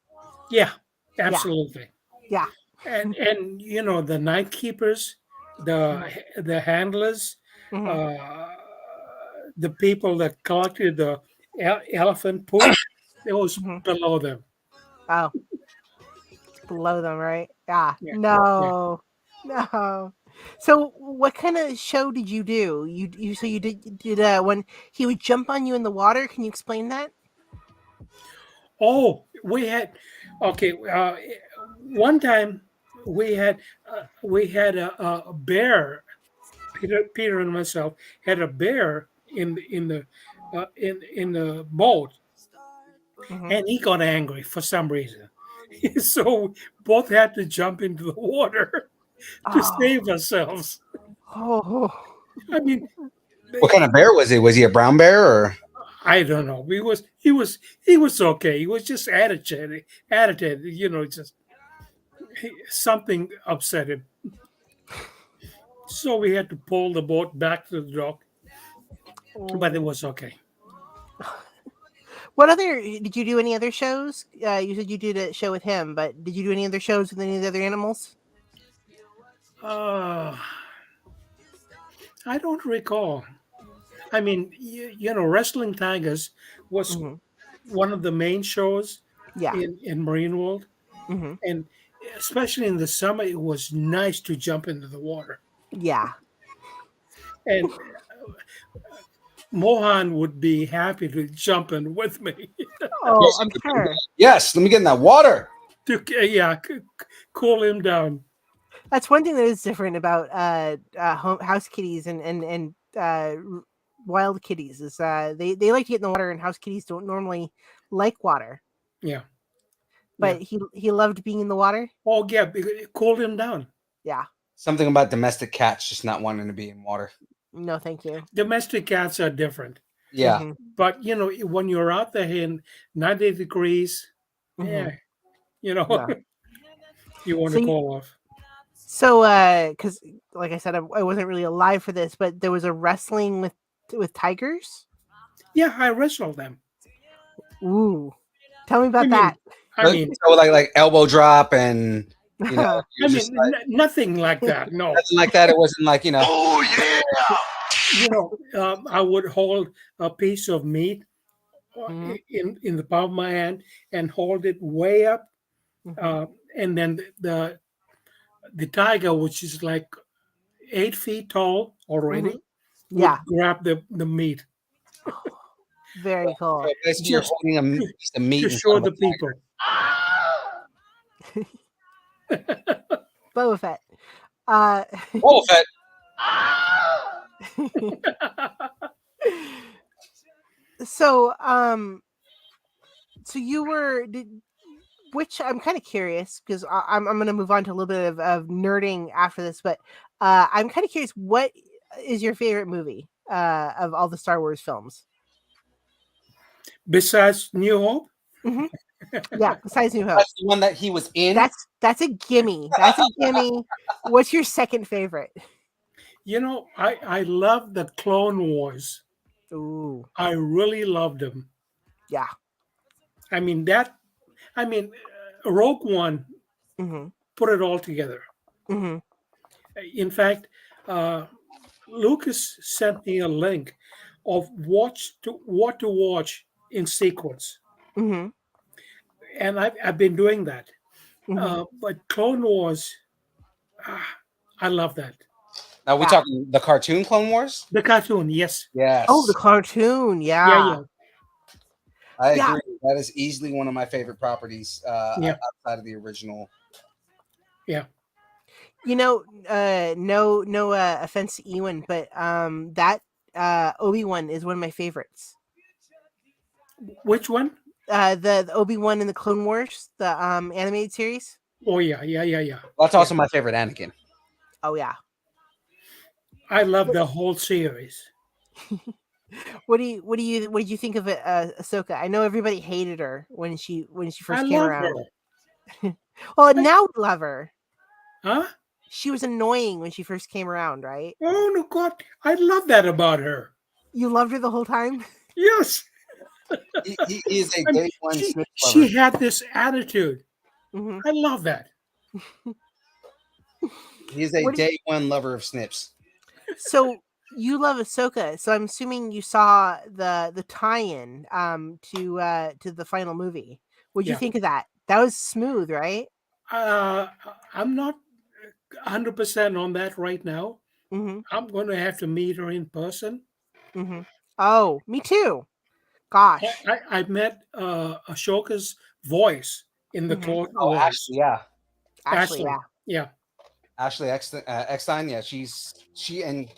yeah, Yeah. absolutely. Yeah. And the night keepers, the handlers, Hmm. uh, the people that collected the elephant poop, it was Hmm. below them. Oh, it's below them, right? Yeah. Yeah, yeah. No. No. So, what kind of show did you do? So you did when he would jump on you in the water. Can you explain that? Oh, we had okay. One time we had a bear. Peter and myself had a bear in the boat, Hmm. and he got angry for some reason. So both had to jump into the water to Oh. save ourselves. Oh. I mean, What kind of bear was he? Was he a brown bear or? I don't know. He was okay. He was just attitude. Just something upset him. So we had to pull the boat back to the dock, but it was okay. What other did you do? Any other shows? You said you did a show with him, but did you do any other shows with any of the other animals? Uh, I don't recall. I mean, Wrestling Tigers was Hmm. one of the main shows Yeah. in Marine World, Hmm. and especially in the summer, it was nice to jump into the water. Yeah. And Mohan would be happy to jump in with me Oh, I'm sure. Yes. Let me get in that water. to cool him down. That's one thing that is different about house kitties and wild kitties is they like to get in the water, and house kitties don't normally like water. Yeah, yeah. But he loved being in the water. Oh yeah, it cooled him down. Yeah. Something about domestic cats just not wanting to be in water. No, thank you. Domestic cats are different, Yeah. Mhm. but when you're out there in 90 degrees, Mhm. yeah, you know, Yeah. you want So to you- cool off. So, because like I said, I wasn't really alive for this, but there was a wrestling with tigers. Yeah, I wrestled them. Ooh, tell me about I mean, that. I mean, So like elbow drop and you're I just mean, like, nothing like that. No, nothing like that. It wasn't like I would hold a piece of meat Mhm. in the palm of my hand and hold it way up, Mhm. and then the tiger, which is like 8 feet tall already, Mhm. would Yeah, grab the meat very cool. basically you're just holding a piece of meat to in show front the of a tiger. people. Boba Fett. Uh, Boba Fett. so so you were which I'm kind of curious because I'm going to move on to a little bit of nerding after this, but I'm kind of curious, what is your favorite movie of all the Star Wars films? Besides New Hope, Hmm. Yeah, besides New Hope. That's the one that he was in. That's a gimme. That's a gimme. What's your second favorite? I love the Clone Wars. Ooh, I really loved them. yeah. I mean Rogue One Hmm. put it all together. Hmm. In fact, Lucas sent me a link of what to watch in sequence, Hmm. and I've been doing that. Hmm. But Clone Wars, ah, I love that. Now we Yeah. talking the cartoon Clone Wars? The cartoon, yes, Oh, the Yes, cartoon. yeah, Yeah. yeah, I Yeah. agree. That is easily one of my favorite properties yeah, outside of the original. yeah. No offense to Ewan, but that Obi-Wan is one of my favorites. Which one? The Obi-Wan in the Clone Wars, the animated series. Oh yeah, yeah, yeah, yeah, That's yeah. also my favorite Anakin. Oh yeah. I love the whole series. What did you think of it, Ahsoka? I know everybody hated her when she I first came love around. her. Well, I, now we love her. huh? She was annoying when she first came around, right? Oh no, God, I love that about her. You loved her the whole time. Yes, He is a I mean, day one she Sith lover. she had this attitude. Hmm. I love that. He is a What do you, day one lover of Snips. so you love Ahsoka, so I'm assuming you saw the tie-in to the final movie. What'd you Yeah. think of that? That was smooth, right? Uh, I'm not 100% on that right now. Mm-hmm. I'm going to have to meet her in person. Mm-hmm. Oh, me too. Gosh. I met Ashoka's voice in the Mm-hmm. Clone Oh, Wars. Ashley, yeah, Ashley, Ashley, yeah. yeah, Ashley Eckstein, yeah, she and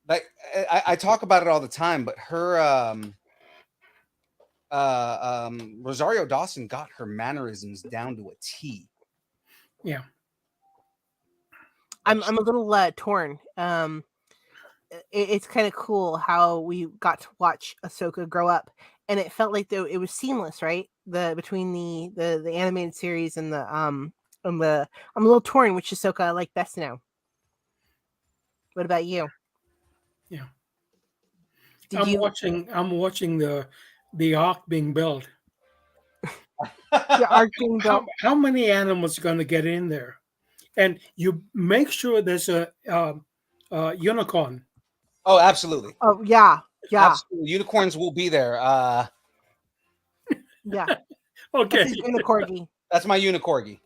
like I talk about it all the time, but her Rosario Dawson got her mannerisms down to a T. yeah. Like I'm a little torn. It's kind of cool how we got to watch Ahsoka grow up, and it felt like it was seamless, right? The between the animated series and the I'm a little torn which Ahsoka I like best now. What about you? Yeah. Did you I'm watching the ark being built. the arc being built? How many animals are going to get in there? And you make sure there's a unicorn. oh, absolutely, Oh yeah, yeah, absolutely, unicorns will be there. yeah. That's Okay. his unicorgi. That's my unicorgi.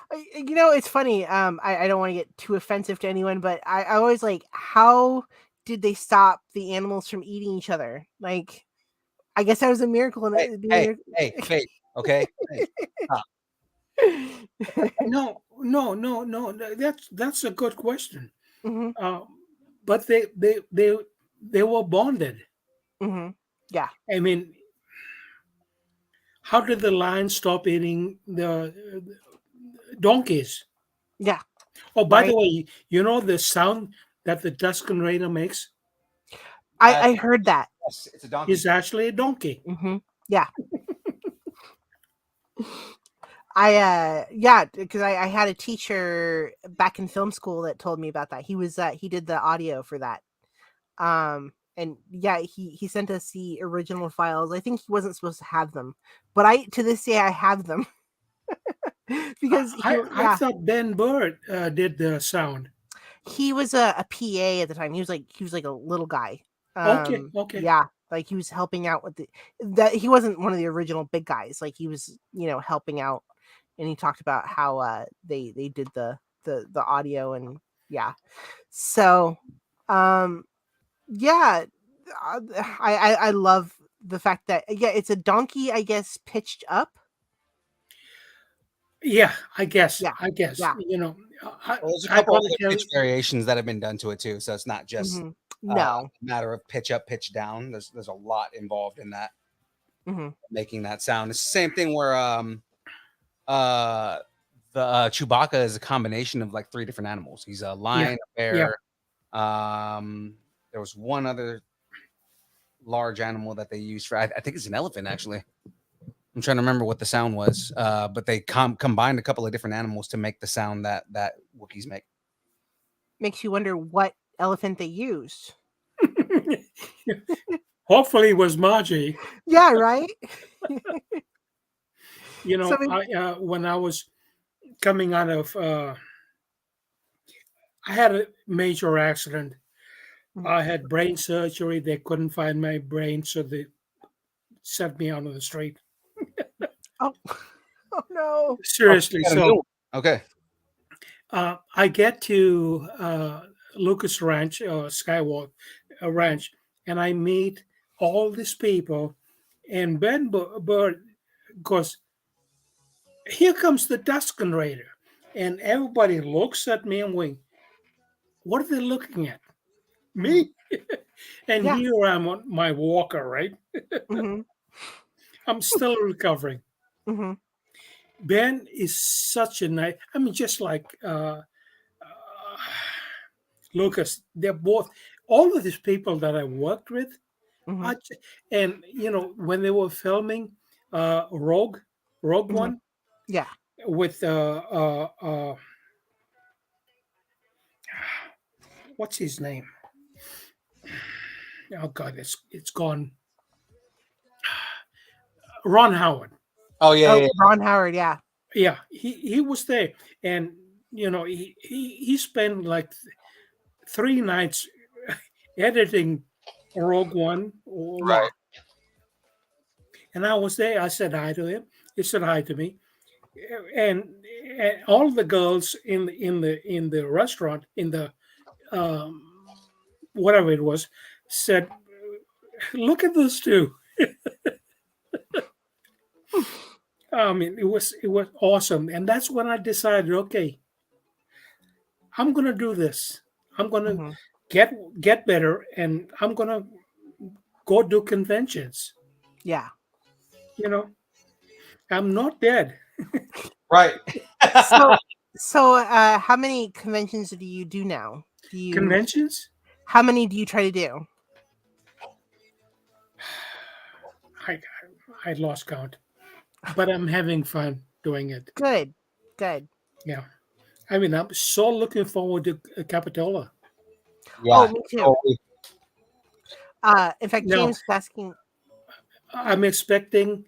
It's funny. I don't want to get too offensive to anyone, but I always like, how did they stop the animals from eating each other? Like, I guess that was a miracle. And Hey, it'd be a hey, miracle. hey, Faith. Okay, hey, stop. No, no, no, no. That's a good question. Hmm. Uh, but they were bonded. Hmm. Yeah, I mean, how did the lion stop eating the donkeys? yeah, Oh, by the right. way, you know the sound that the Tuscan Raider makes Uh, I heard that. yes, it's a donkey. is actually a donkey. Yeah, yeah, because I had a teacher back in film school that told me about that. He did the audio for that. And yeah, he sent us the original files. I think he wasn't supposed to have them, but I to this day I have them. Because I thought Ben Burtt did the sound. he was a PA at the time. He was like a little guy. Okay, okay. Yeah, like he was helping out with that. He wasn't one of the original big guys. Like he was, helping out, and he talked about how they did the audio, and yeah. So, yeah, I love the fact that, yeah, it's a donkey, I guess, pitched up. Yeah, I guess. Yeah, I guess. yeah. I, Well, there's a I couple gotta other tell pitch you, variations that have been done to it too, so it's not just Hmm. a No. matter of pitch up, pitch down. There's a lot involved in that, Hmm. making that sound. It's the same thing where uh the Chewbacca is a combination of like 3 different animals. He's a yeah, lion, a yeah. bear. There was one other large animal that they used for. I think it's an elephant actually. I'm trying to remember what the sound was, but they combined a couple of different animals to make the sound that Wookiees make. Makes you wonder what elephant they used. Hopefully, it was Margie. Yeah, right. You So know, I mean, when I was coming out of, I had a major accident. I had brain surgery. They couldn't find my brain, so they set me out on the street. Oh, oh no. Seriously. Got a new So one. Okay. I get to Lucas Ranch, Skywalk Ranch, and I meet all these people. And Ben Bird goes, "Here comes the Tuscan Raider." And everybody looks at me and wait, what are they looking at? Me? And Yeah. here I'm on my walker, right? Mm-hmm. I'm still recovering. Mm-hmm. Ben is such a nice, I mean, just like Lucas, they're both, all of these people that I worked with, Mm-hmm. and when they were filming Rogue One Yeah. with what's his name? Oh God, it's gone. Ron Howard. Oh yeah, Oh, yeah. Ron Howard. Yeah. Yeah, he was there, and he spent like 3 nights editing Rogue One. Yeah. And I was there. I said hi to him. He said hi to me, and, all the girls in the restaurant, in the um, whatever it was, said, "Look at those two." I mean, it was awesome, and that's when I decided, okay, I'm gonna do this. I'm gonna Mm-hmm. get better, and I'm gonna go do conventions. Yeah. I'm not dead. Right. So, how many conventions do you do now? Conventions? How many do you try to do? I lost count, but I'm having fun doing it. Good. Good. Yeah, I mean, I'm so looking forward to Capitola. Yeah. Oh, me too. Totally. In fact, No. James was asking. I'm expecting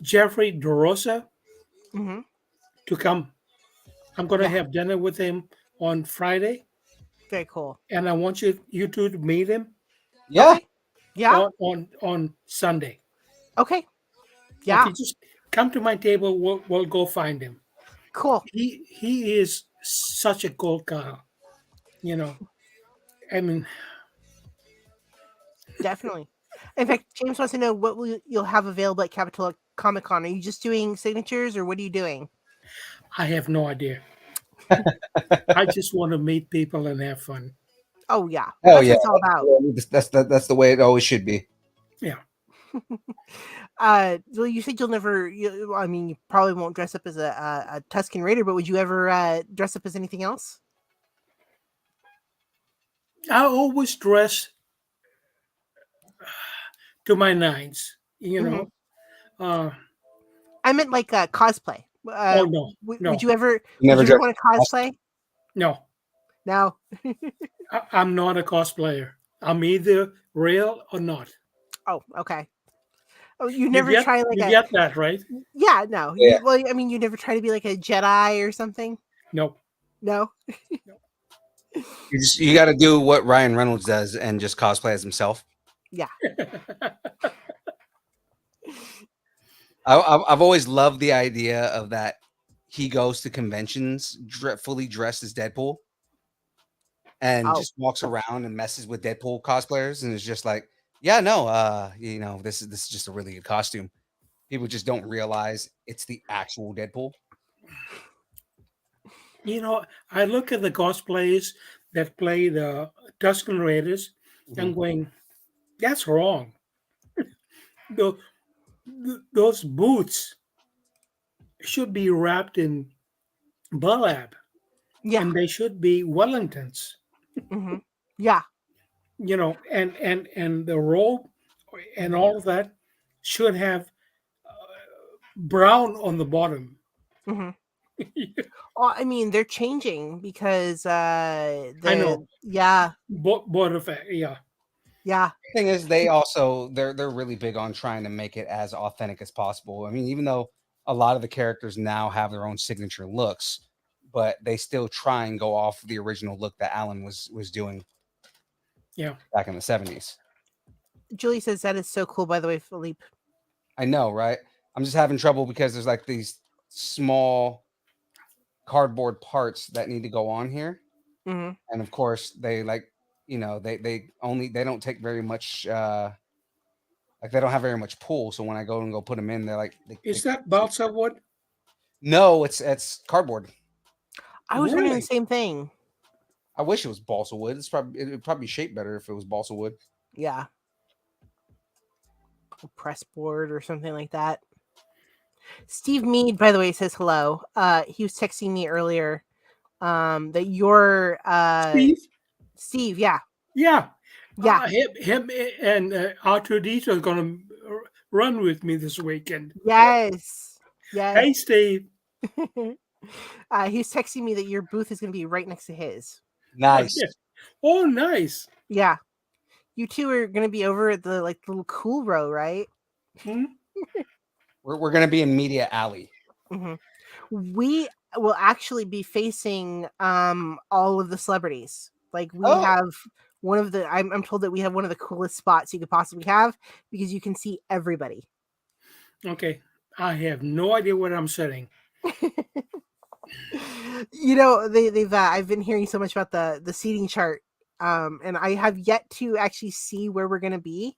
Jeffrey DeRosa Mhm. to come. I'm going to Yeah. have dinner with him on Friday, Very cool. and I want you two to meet him Yeah. Okay. Yeah. on Sunday. Okay. Yeah. Okay, just come to my table. We'll go find him. Cool. He is such a gold car. I mean, Definitely. In fact, James wants to know what you'll have available at Capitola Comic Con. Are you just doing signatures, or what are you doing? I have no idea. I just want to meet people and have fun. Oh yeah. Oh That's yeah. what it's all about. That's the way it always should be. Yeah. Well, you said you'll never. I mean, you probably won't dress up as a Tuscan Raider, but would you ever dress up as anything else? I always dress to my nines. I meant like cosplay. Oh no, no, Would you ever? Never Would you ever dress want to cosplay? no. No. I'm not a cosplayer. I'm either real or not. Oh, okay. Oh, you never try like you a. get that, right? Yeah, no. Yeah. Well, I mean, you never try to be like a Jedi or something. No. No. You got to do what Ryan Reynolds does and just cosplay as himself. Yeah. I've always loved the idea of that. He goes to conventions fully dressed as Deadpool, and Oh. just walks around and messes with Deadpool cosplayers, and it's just like, yeah, no, this is just a really good costume. People just don't realize it's the actual Deadpool. I look at the cosplayers that play the Tuscan Raiders, Mm-hmm. and going, that's wrong. Those boots should be wrapped in burlap, Yeah. and they should be Wellingtons. Mm-hmm. Yeah. And the robe and all of that should have brown on the bottom. Mm-hmm. Well, I mean, they're changing because I know. Yeah. Yeah. Thing is, they're really big on trying to make it as authentic as possible. I mean, even though a lot of the characters now have their own signature looks, but they still try and go off the original look that Alan was doing Yeah. back in the 70s. Julie says that is so cool, by the way, Philippe. I know, right? I'm just having trouble because there's like these small cardboard parts that need to go on here. Mhm. And of course they like, they don't take very much, like they don't have very much pull. So when I go put them in, they're like, Is that balsa wood? no, it's cardboard. I was wondering Really? the same thing. I wish it was balsa wood. It would probably shape better if it was balsa wood. Yeah. A press board or something like that. Steve Mead, by the way, says hello. He was texting me earlier that you're Steve, yeah. Yeah. Yeah. Him and R2D2 are going to run with me this weekend. Yes. Yes. Hey, Steve. He was texting me that your booth is going to be right next to his. Nice. Oh, nice. Yeah. You two are going to be over at the little cool row, right? Hmm? We're going to be in Media Alley. Mm-hmm. We will actually be facing all of the celebrities. Like we have one of the I'm told that we have one of the coolest spots you could possibly have because you can see everybody. Okay. I have no idea what I'm setting. They've I've been hearing so much about the seating chart, and I have yet to actually see where we're gonna be,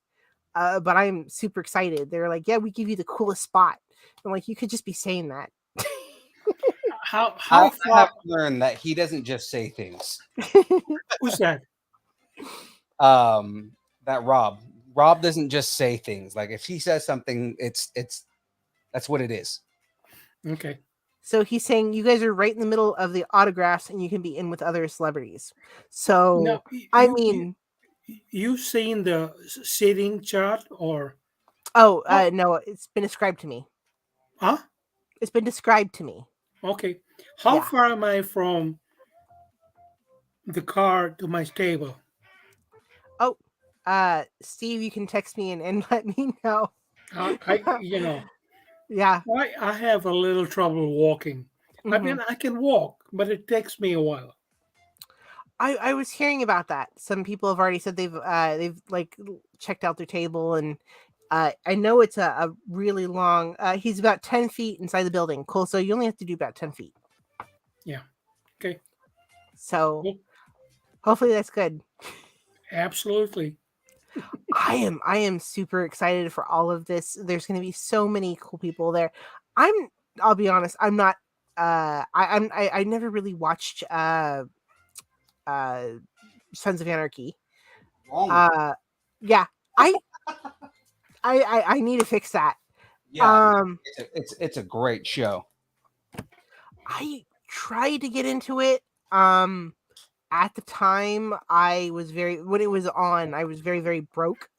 but I'm super excited. They're like, yeah, we give you the coolest spot. I'm like, you could just be saying that. How I far? have learned that he doesn't just say things. Who's that? That Rob doesn't just say things. Like if he says something, it's that's what it is. Okay. So he's saying you guys are right in the middle of the autographs and you can be in with other celebrities. So Now, you seen the seating chart or? No, it's been described to me. Huh? It's been described to me. Okay. How far am I from the car to my table? Oh, Steve, you can text me and let me know. Yeah. I have a little trouble walking. Mm-hmm. I mean, I can walk, but it takes me a while. I was hearing about that. Some people have already said they've like checked out their table, and I know it's a really long. He's about 10 feet inside the building. Cool. So you only have to do about 10 feet. Yeah. Okay. So hopefully that's good. Absolutely. I am super excited for all of this. There's going to be so many cool people there. I'll be honest, I'm not I never really watched Sons of Anarchy. Yeah. I need to fix that. Yeah. It's a great show. I tried to get into it. At the time, when it was on, I was very, very broke.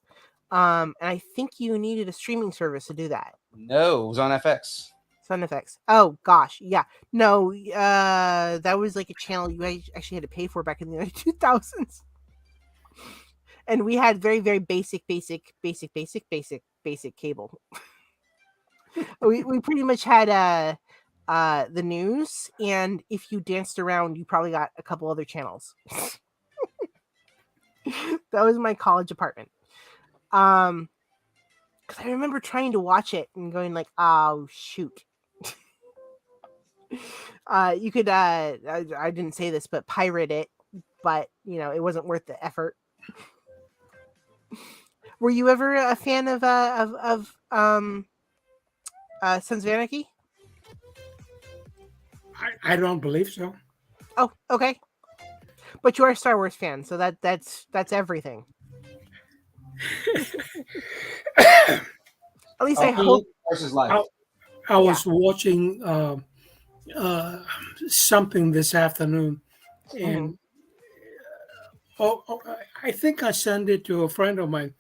And I think you needed a streaming service to do that. No, it was on FX. Sun FX. Oh gosh, yeah. No, that was like a channel you actually had to pay for back in the early 2000s. And we had very, very basic cable. we pretty much had the news, and if you danced around, you probably got a couple other channels. That was my college apartment. Because I remember trying to watch it and going like, oh shoot. You could I didn't say this, but pirate it, but it wasn't worth the effort. Were you ever a fan of Sons of Anarchy? I don't believe so. Oh, okay. But you are a Star Wars fan, so that's everything. At least I hope. I was watching something this afternoon, and I think I sent it to a friend of mine.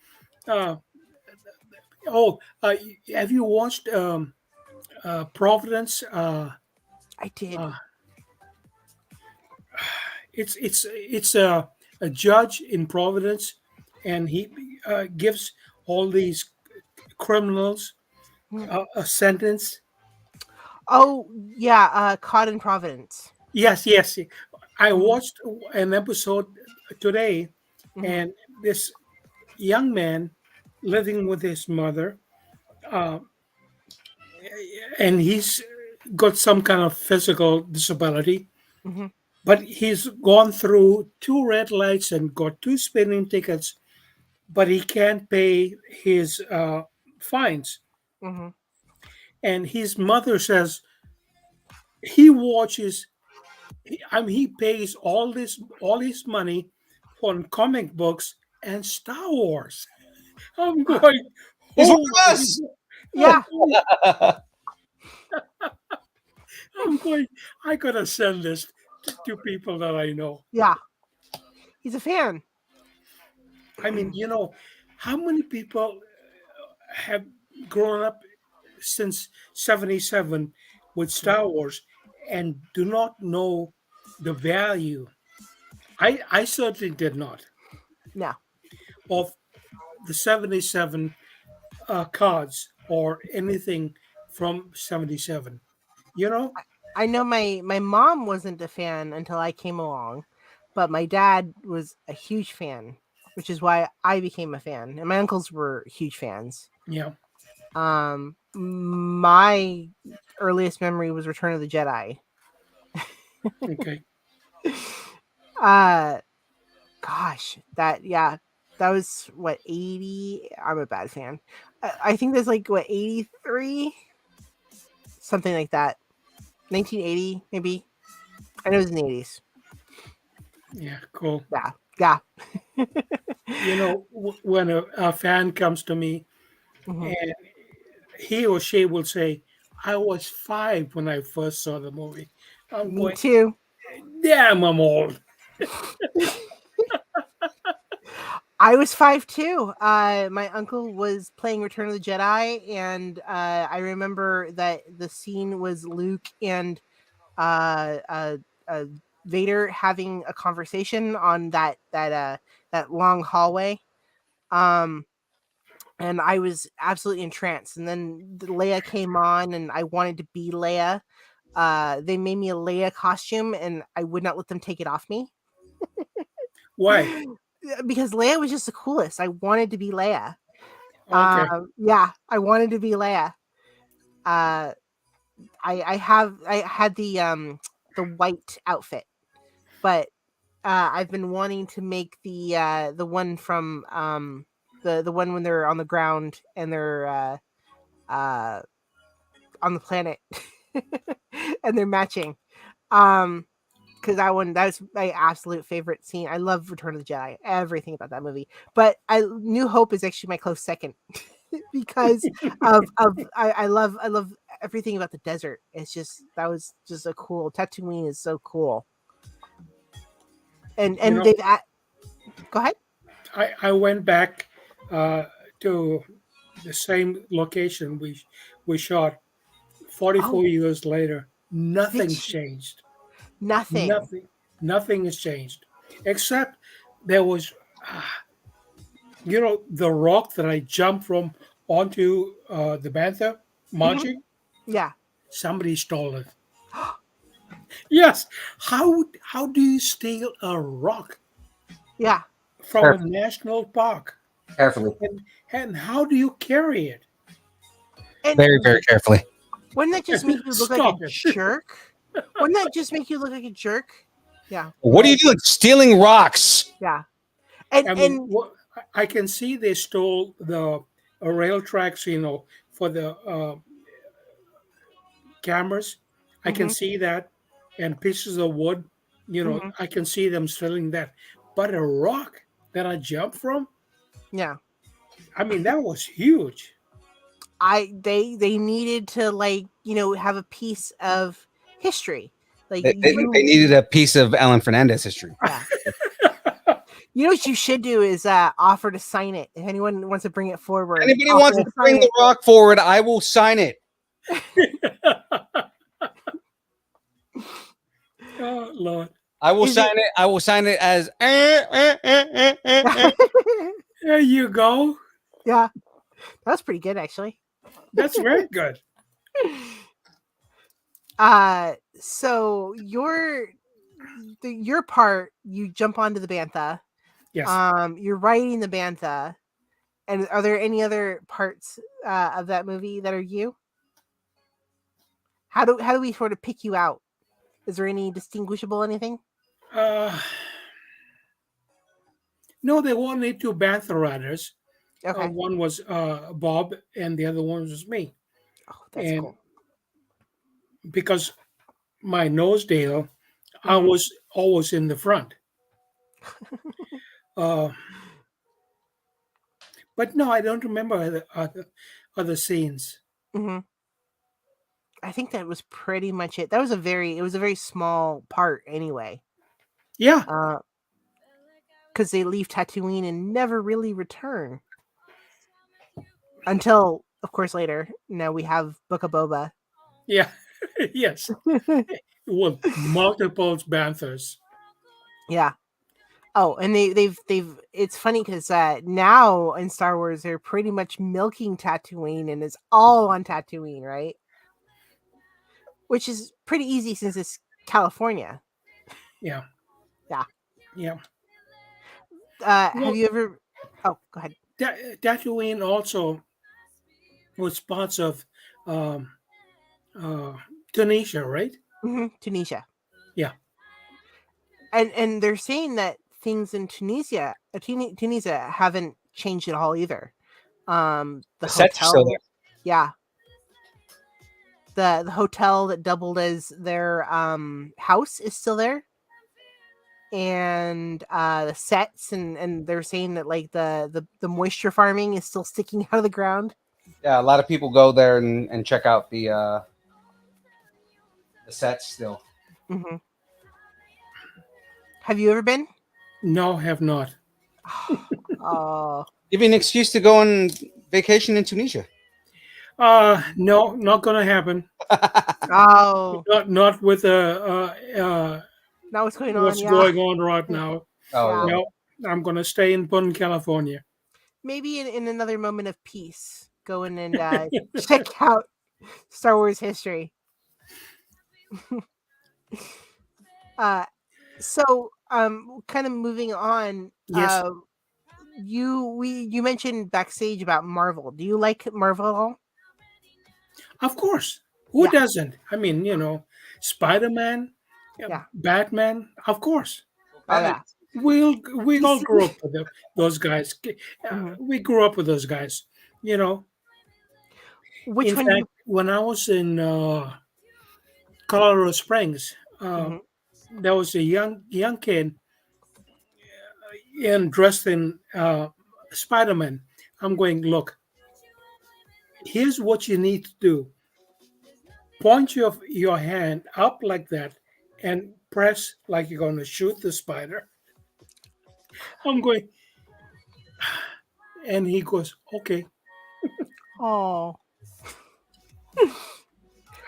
Have you watched Providence? I did. It's a judge in Providence, and he gives all these criminals a sentence, Oh yeah, Caught in Providence. Yes, yes. I Mhm. watched an episode today, Mhm. and this young man living with his mother, uh, and he's got some kind of physical disability, Mhm. but he's gone through two red lights and got two speeding tickets, but he can't pay his fines. Mhm. And his mother says he watches. He pays all his money on comic books and Star Wars. I'm going, He's one holy, of us. I'm Yeah, going, I'm going, I gotta send this to people that I know. yeah. He's a fan. I mean, how many people have grown up since 77 with Star Wars and do not know the value? I certainly did not No, of the 77 cards or anything from 77. You know? I know my mom wasn't a fan until I came along, but my dad was a huge fan, which is why I became a fan, and my uncles were huge fans. Yeah. My earliest memory was Return of the Jedi. Okay. Uh, gosh, that was what 80. I'm a bad fan. I think that's like what 83, something like that. 1980 maybe. I know it was in the 80s. Yeah, cool. Yeah, yeah. When a fan comes to me Mhm. and he or she will say, I was 5 when I first saw the movie. I'm Me going, too. damn, I'm old. I was 5 too. My uncle was playing Return of the Jedi, and I remember that the scene was Luke and uh, uh, uh, Vader having a conversation on that long hallway. Um, and I was absolutely entranced. And then Leia came on, and I wanted to be Leia. They made me a Leia costume, and I would not let them take it off me. Why? Because Leia was just the coolest. I wanted to be Leia. Okay. Yeah, I wanted to be Leia. Uh, I had the white outfit, but I've been wanting to make the one from the one when they're on the ground and they're uh on the planet and they're matching. Because that's my absolute favorite scene. I love Return of the Jedi, everything about that movie. But New Hope is actually my close second because I love everything about the desert. It's just that was just a cool. Tatooine is so cool, and You and know, they've go ahead. I went back to the same location we shot Oh, 44 years later. did Nothing's you? changed. Nothing. Nothing has changed. Except there was, the rock that I jumped from onto the Bantha Hmm. marching. Yeah, Somebody stole it. Yes. How do you steal a rock yeah. from a Carefully. national park? Carefully. And how do you carry it? And Very, very carefully. wouldn't that just make you look like a Stop it. jerk? Wouldn't that just make you look like a jerk? Yeah, What are you doing? Stealing rocks. yeah. And I mean, and I can see they stole the rail tracks, for the cameras. I can mhm, see that, and pieces of wood. mhm, I can see them stealing that. But a rock that I jumped from, yeah. I mean, that was huge. They needed to have a piece of history. Like They needed a piece of Alan Fernandes history. yeah. You know what you should do is offer to sign it. If anyone wants to bring it forward, Anybody offer wants to to sign bring the rock forward, I will sign it. Oh Lord, I will Is sign it? it. I will sign it as. there you go. Yeah, that was pretty good actually. That's very good. So your part, you jump onto the bantha. Yes. You're riding the bantha. And are there any other parts of that movie that are you? How do we sort of pick you out? Is there any distinguishable anything? Uh, no, there were only two Bantha riders. Okay. One was Bob, and the other one was me. Oh, that's And cool. because my nose deal, I Mhm. was always in the front. Uh, but no, I don't remember other scenes. Mhm. I think that was pretty much it. That was it was a very small part anyway. Yeah, Because they leave Tatooine and never really return until, of course, later. We have Book of Boba. yeah, yes. Well, multiple Banthas. Yeah. Oh, and they've. It's funny because now in Star Wars they're pretty much milking Tatooine, and it's all on Tatooine, right? Which is pretty easy since it's California. Yeah, Yeah. yeah. Have Well, you ever? Oh, go ahead. Tatooine also was parts of um, uh, Tunisia, right? Tunisia, Yeah. and they're saying that things in Tunisia haven't changed at all either. The The sets are still hotel, yeah, the hotel that doubled as their house is still there, and the sets, and they're saying that like the moisture farming is still sticking out of the ground. Yeah, a lot of people go there and check out the sets still. hmm Have you ever been? No, have not. Oh, Give you an excuse to go on vacation in Tunisia. No, not gonna happen. oh, Not with now what's going on? what's Yeah, going on right now. Oh yeah. yeah. No, I'm gonna stay in Bun, California. Maybe in another moment of peace, go in and check out Star Wars history. Uh, kind of moving on. Yes, You mentioned backstage about Marvel. Do you like Marvel at all? of course. Who Yeah, doesn't? I mean, Spider Man, yeah. Batman, of course. Oh yeah. We all DC. grew up with those guys. Mhm. We grew up with those guys. You know, Which in one do fact, you? when I was in Colorado Springs, Mhm. there was a young kid and dressed in Spider Man. I'm going, look, here's what you need to do. Point your hand up like that and press like you're going to shoot the spider. I'm going, and he goes, okay. Oh,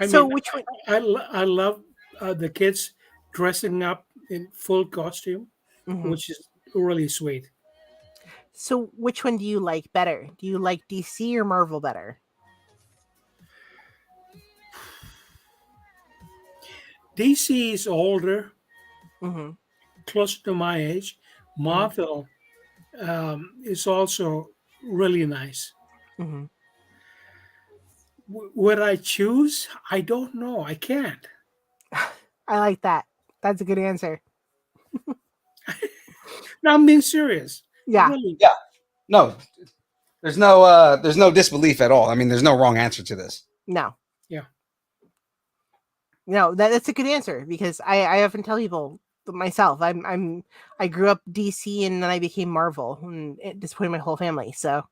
I so mean, which one? I love the kids dressing up in full costume, Mhm. which is really sweet. So which one do you like better? Do you like DC or Marvel better? DC is older, Mhm. close to my age. Mhm. Marvel is also really nice. Mhm. Would I choose? I don't know. I can't. I like that. That's a good answer. No, I'm being serious. Yeah. Really. Yeah. No, there's no disbelief at all. I mean, there's no wrong answer to this. No. Yeah. No, that's a good answer because I often tell people myself I grew up DC and then I became Marvel and it disappointed my whole family. So,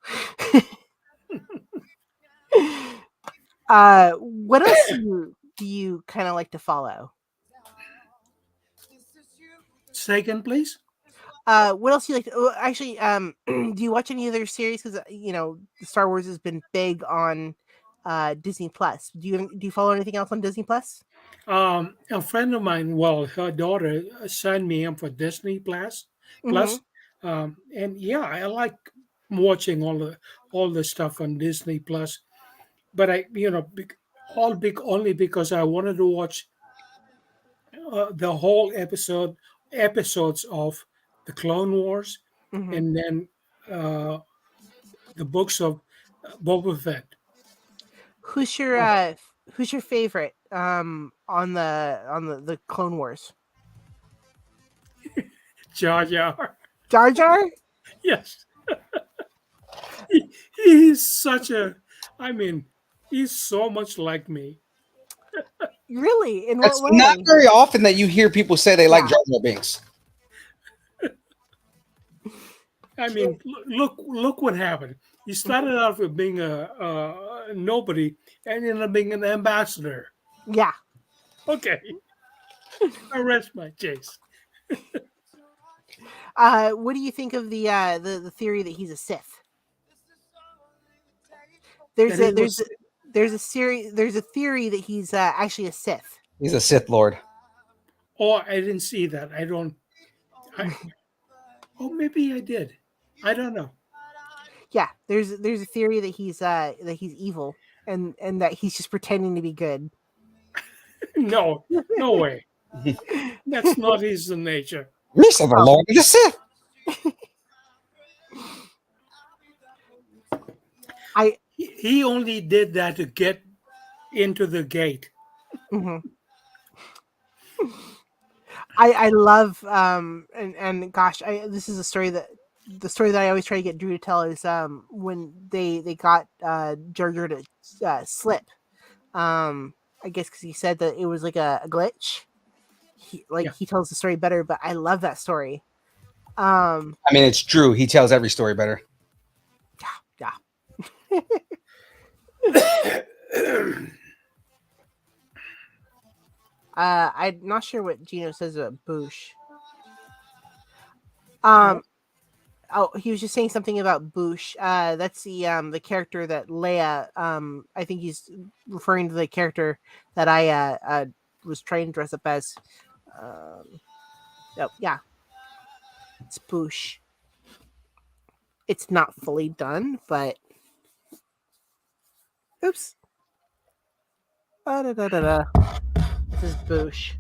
what else do you kind of like to follow? Second, please. What else do you like? Actually, do you watch any other series? Because Star Wars has been big on Disney Plus. Do you follow anything else on Disney Plus? A friend of mine, well, her daughter signed me up for Disney Plus. Mm-hmm. Plus, and yeah, I like watching all the stuff on Disney Plus. But only because I wanted to watch the whole episodes of the Clone Wars, Mhm. and then the books of Boba Fett. Who's your favorite on the Clone Wars? Jar Jar. Jar Jar? Yes. He's such a, I mean, he's so much like me. Really? In That's what not way? very often that you hear people say they like Yeah. Jar Jar Binks. I mean, look what happened. He started out with being a nobody and ended up being an ambassador. Yeah. Okay, I rest my case. What do you think of the theory that he's a Sith? There's That a he there's was, a, there's a theory that he's actually a Sith. He's a Sith Lord. oh, I didn't see that. I don't. Oh, maybe I did. I don't know. Yeah, there's a theory that he's evil and that he's just pretending to be good. No, no way. That's not his nature. Yes, the Lord of the Sith. He only did that to get into the gate. Mhm. I love and gosh, this is a story that I always try to get Drew to tell is when they got Jar Jar to slip. I guess because he said that it was like a glitch. He tells the story better, but I love that story. I mean, it's Drew. He tells every story better. Yeah. I'm not sure what Gino says about Boosh. Oh, he was just saying something about Boosh. That's the character that Leia. I think he's referring to the character that I was trying to dress up as. Oh yeah, it's Boosh. It's not fully done, but oops. Da-da-da-da-da. This is Boosh.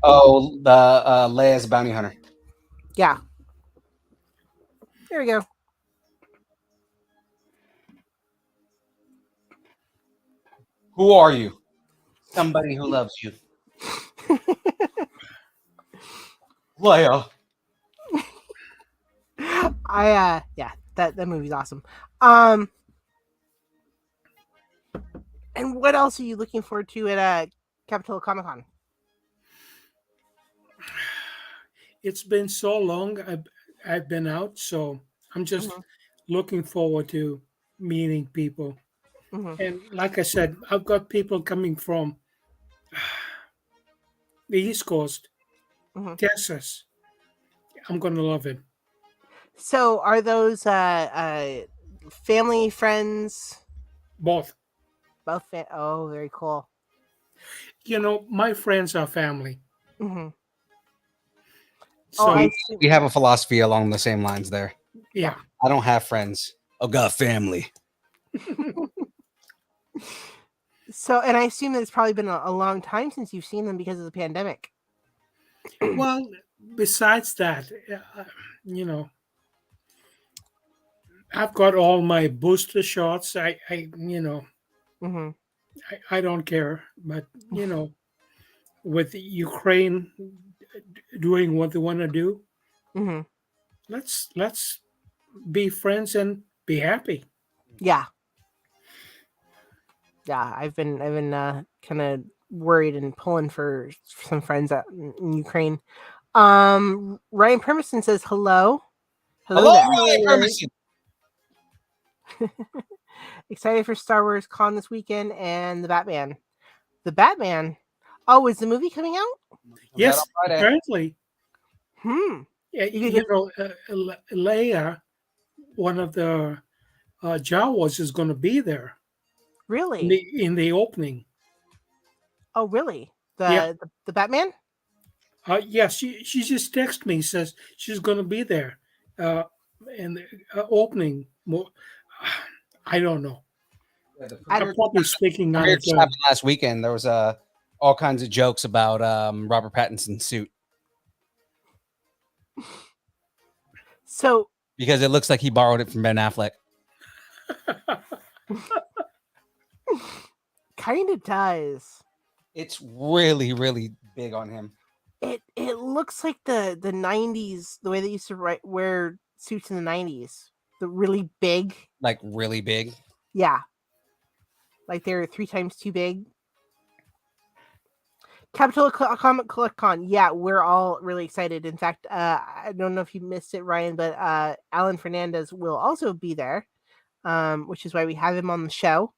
Oh, the Leia's bounty hunter. Yeah. There we go. Who are you? Somebody who loves you. Leia. Yeah, that movie's awesome. And what else are you looking forward to at Capitola Comic Con? It's been so long I've been out, so I'm just looking forward to meeting people. And like I said, I've got people coming from the East Coast, Texas. I'm gonna love it. So, are those family, friends? Both. Both. Oh, very cool. You know, my friends are family. So we have a philosophy along the same lines there. Yeah. I don't have friends. I've got family. So, and I assume that it's probably been a long time since you've seen them because of the pandemic. Well, besides that, you know, I've got all my booster shots. I don't care, but you know, with Ukraine doing what they want to do, let's be friends and be happy. Yeah. I've been kind of worried and pulling for some friends out in Ukraine. Ryan Permison says hello. Hello, there. Ryan Permison. Excited for Star Wars Con this weekend and the Batman. The Batman. Oh, is the movie coming out? Yes, apparently. Yeah, you know, Leia, one of the Jawas, is going to be there. Really? In the opening. Oh, really? The Batman? Yeah, she just texted me, says she's going to be there in the opening. I don't know. the I'm probably speaking out premiere of just turn. happened last weekend. There was all kinds of jokes about Robert Pattinson's suit So because it looks like he borrowed it from Ben Affleck. kind of does. It's really, really big on him. It looks like the 90s, the way they used to wear suits in the 90s. The really big. Like really big. Yeah. Like they're 3 times too big. Capitola Comic Con. Yeah, we're all really excited. In fact, I don't know if you missed it, Ryan, but Alan Fernandes will also be there, which is why we have him on the show.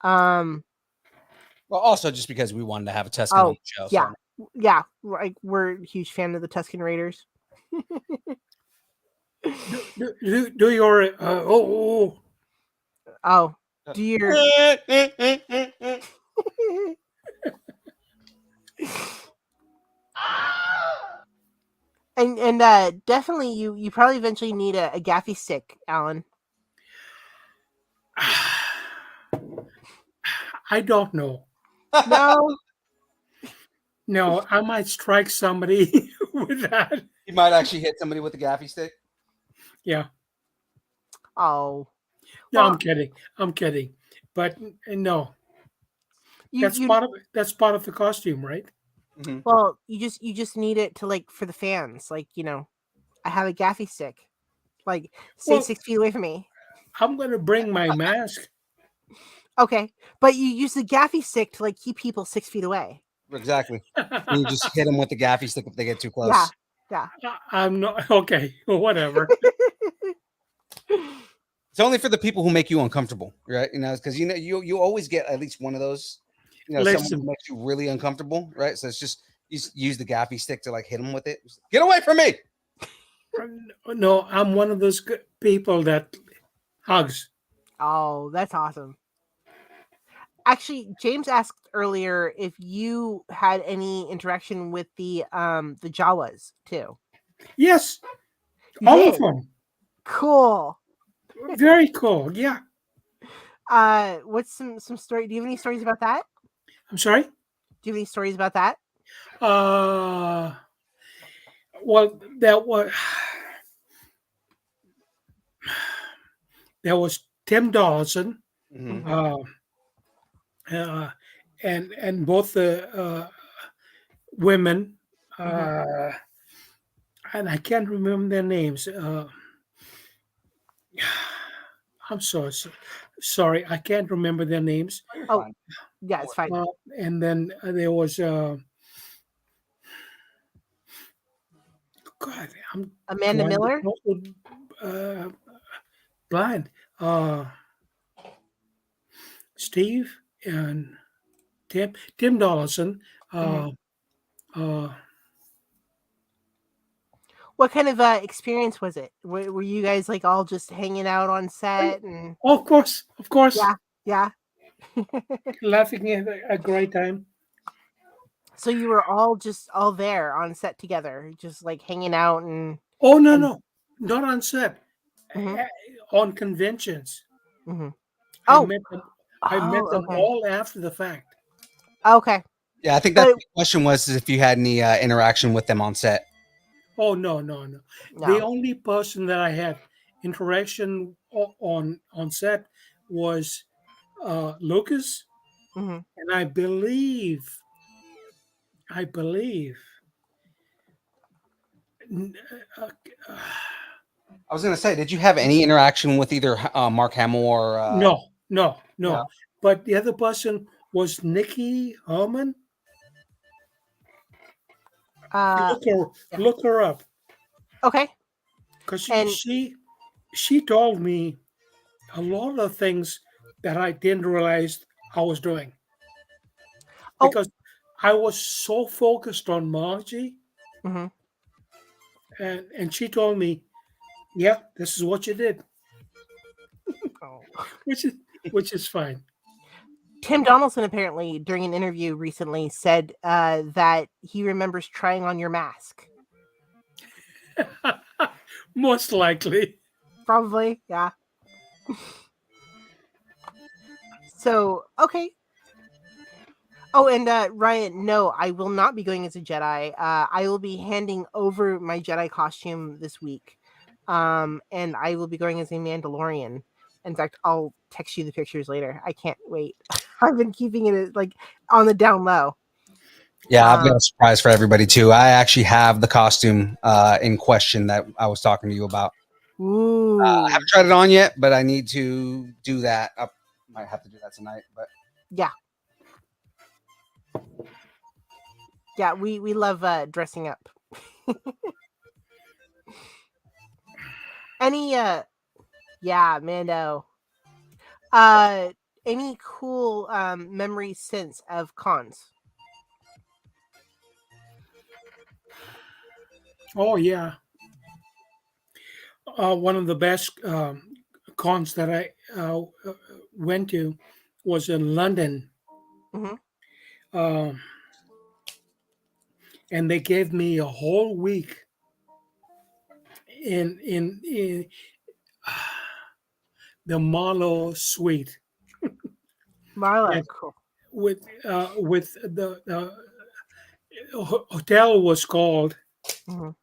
Well, also just because we wanted to have a Tuscan on the show. Yeah. So. Yeah, like we're a huge fan of the Tuscan Raiders. Do your Oh, do your and definitely you probably eventually need a gaffy stick, Alan. I don't know. No. No, I might strike somebody with that. You might actually hit somebody with a gaffy stick. Yeah. Oh. No, Well, I'm kidding. But no, you that's part of the costume, right? Mm-hmm. well, you just need it to like for the fans, like I have a gaffy stick, like stay Well- 6 feet away from me. I'm gonna bring my mask. Okay, but you use the gaffy stick to like keep people 6 feet away. Exactly. And you just hit them with the gaffy stick if they get too close. Yeah. I'm not okay. Whatever. It's only for the people who make you uncomfortable, right? Because you always get at least one of those. Someone Listen. who makes you really uncomfortable, right? So it's just use the gaffy stick to like hit them with it. Get away from me! No, I'm one of those people that hugs. Oh, that's awesome. Actually, James asked earlier if you had any interaction with the Jawas too. Yes, You all did? of them. Cool. Very cool. Yeah. What's some story? Do you have any stories about that? I'm sorry. Do you have any stories about that? Well, there was Tim Dawson, Mm-hmm. and both the women, Mhm. and I can't remember their names. I'm so sorry, I can't remember their names. Oh, yeah, it's fine. And then there was God, I'm Amanda drawing Miller. blind. Steve and Tim Dawson. What kind of experience was it? Were you guys like all just hanging out on set and? Of course, Yeah. laughing at a great time. So you were all there on set together, just like hanging out and. Oh no, not on set, Mhm. on conventions. Mhm. I Oh. met them Okay. all after the fact. Okay. Yeah, I think that the question was if you had any interaction with them on set. Oh no. The only person that I had interaction on set was Lucas, Mhm. and I believe. I was going to say, did you have any interaction with either Mark Hamill or? No. No. But the other person was Nikki Herman. Look her up. Okay. Because And- she told me a lot of things that I didn't realize I was doing. Oh. Because I was so focused on Margie, Mhm. and she told me, "Yeah, this is what you did," Oh. which is fine. Tim Donaldson apparently during an interview recently said that he remembers trying on your mask. Most likely. Probably, yeah. So okay. Oh, and Ryan, no, I will not be going as a Jedi. I will be handing over my Jedi costume this week, and I will be going as a Mandalorian. In fact, I'll text you the pictures later. I can't wait. I've been keeping it like on the down low. Yeah, I've got a surprise for everybody too. I actually have the costume in question that I was talking to you about. Ooh, I haven't tried it on yet, but I need to do that. I might have to do that tonight. But yeah, we love dressing up. Any yeah, Mando. Any cool memories since of cons? Oh yeah, one of the best cons that I went to was in London, Mhm. and they gave me a whole week in the Marlowe suite. Marla, Yes, cool. with the hotel was called Mhm.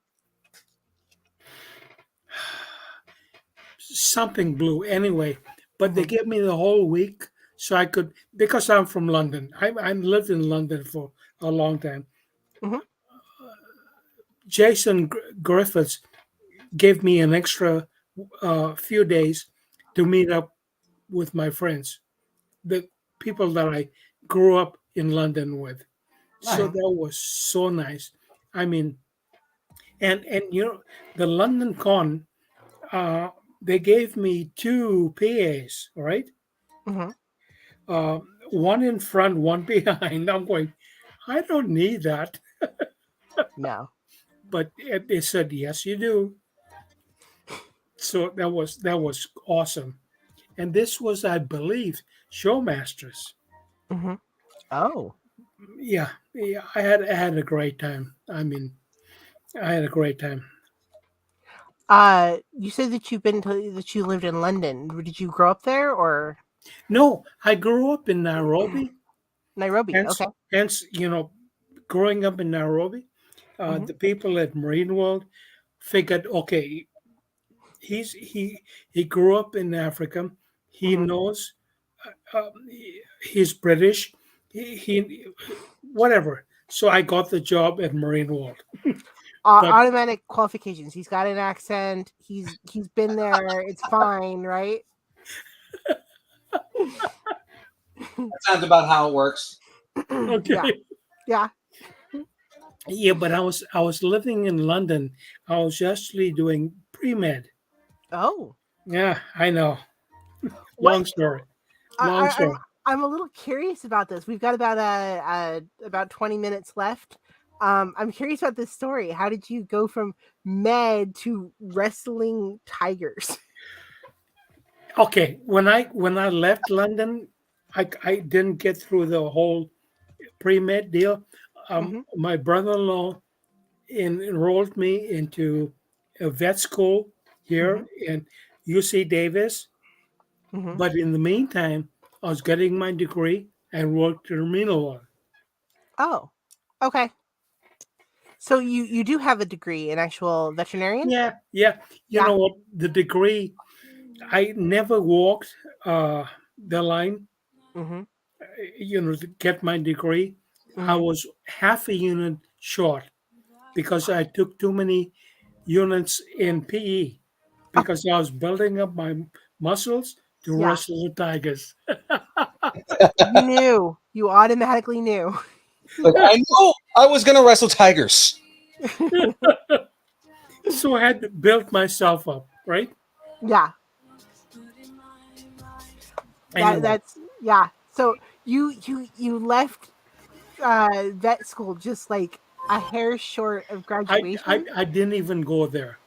something blue anyway, but they Mhm. gave me the whole week so I could, because I'm from London. I lived in London for a long time. Mhm. Jason Griffiths gave me an extra few days to meet up with my friends, the people that I grew up in London with. So nice. that was so nice. I mean, and you know, the London Con, uh, they gave me two PAs, right? Mhm. Uh, one in front, one behind. I'm going, I don't need that. No. But they said, yes, you do. So that was awesome. And this was, I believe, Showmasters. Mhm. Oh. Yeah, yeah, I had a great time. I mean, I had a great time. You said that that you lived in London. Did you grow up there or No, I grew up in Nairobi. Nairobi? Hence, Okay. hence, growing up in Nairobi, Mhm. the people at Marine World figured, okay, he grew up in Africa. He Mhm. knows he's British. He whatever. So I got the job at Marine World. But Automatic qualifications. He's got an accent. He's been there. It's fine, right? That sounds about how it works. Yeah. okay, Yeah. yeah. But I was living in London. I was actually doing pre med. Oh. Yeah, I know. What? Long story. Long I, I, I'm story. I'm a little curious about this. We've got about 20 minutes left. I'm curious about this story. How did you go from med to wrestling tigers? Okay, when I left London, I didn't get through the whole pre med deal. Hmm. My brother-in-law enrolled me into a vet school Hmm. here in UC Davis. Hmm. But in the meantime, I was getting my degree and worked in Minnesota. Oh, okay. So you do have a degree in actual veterinarian? Yeah, yeah. You Yeah. know what? The degree, I never walked the line, Hmm. to get my degree. I Hmm. was half a unit short because I took too many units in PE Oh, because I was building up my muscles to yeah. wrestle the tigers. You knew. You automatically knew. Like I know I was gonna wrestle tigers. So I had to build myself up, right? Yeah. Anyway, That's yeah. So you left vet school just like a hair short of I, I, graduation. I didn't even go there.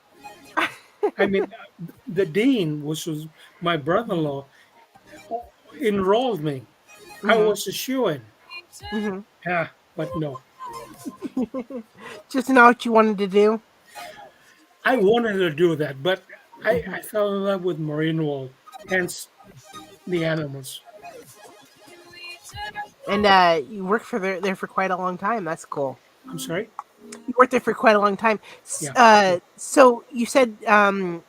I mean, the dean, which was my brother-in-law, enrolled me. I Hmm. was a shoo-in. Hmm. Yeah, but no. Just to know what you wanted to do. I wanted to do that, but I, Hmm. I fell in love with marine world, hence the animals. And you worked there for quite a long time. That's cool. I'm sorry. You worked there for quite a long time. Yeah. So you said, and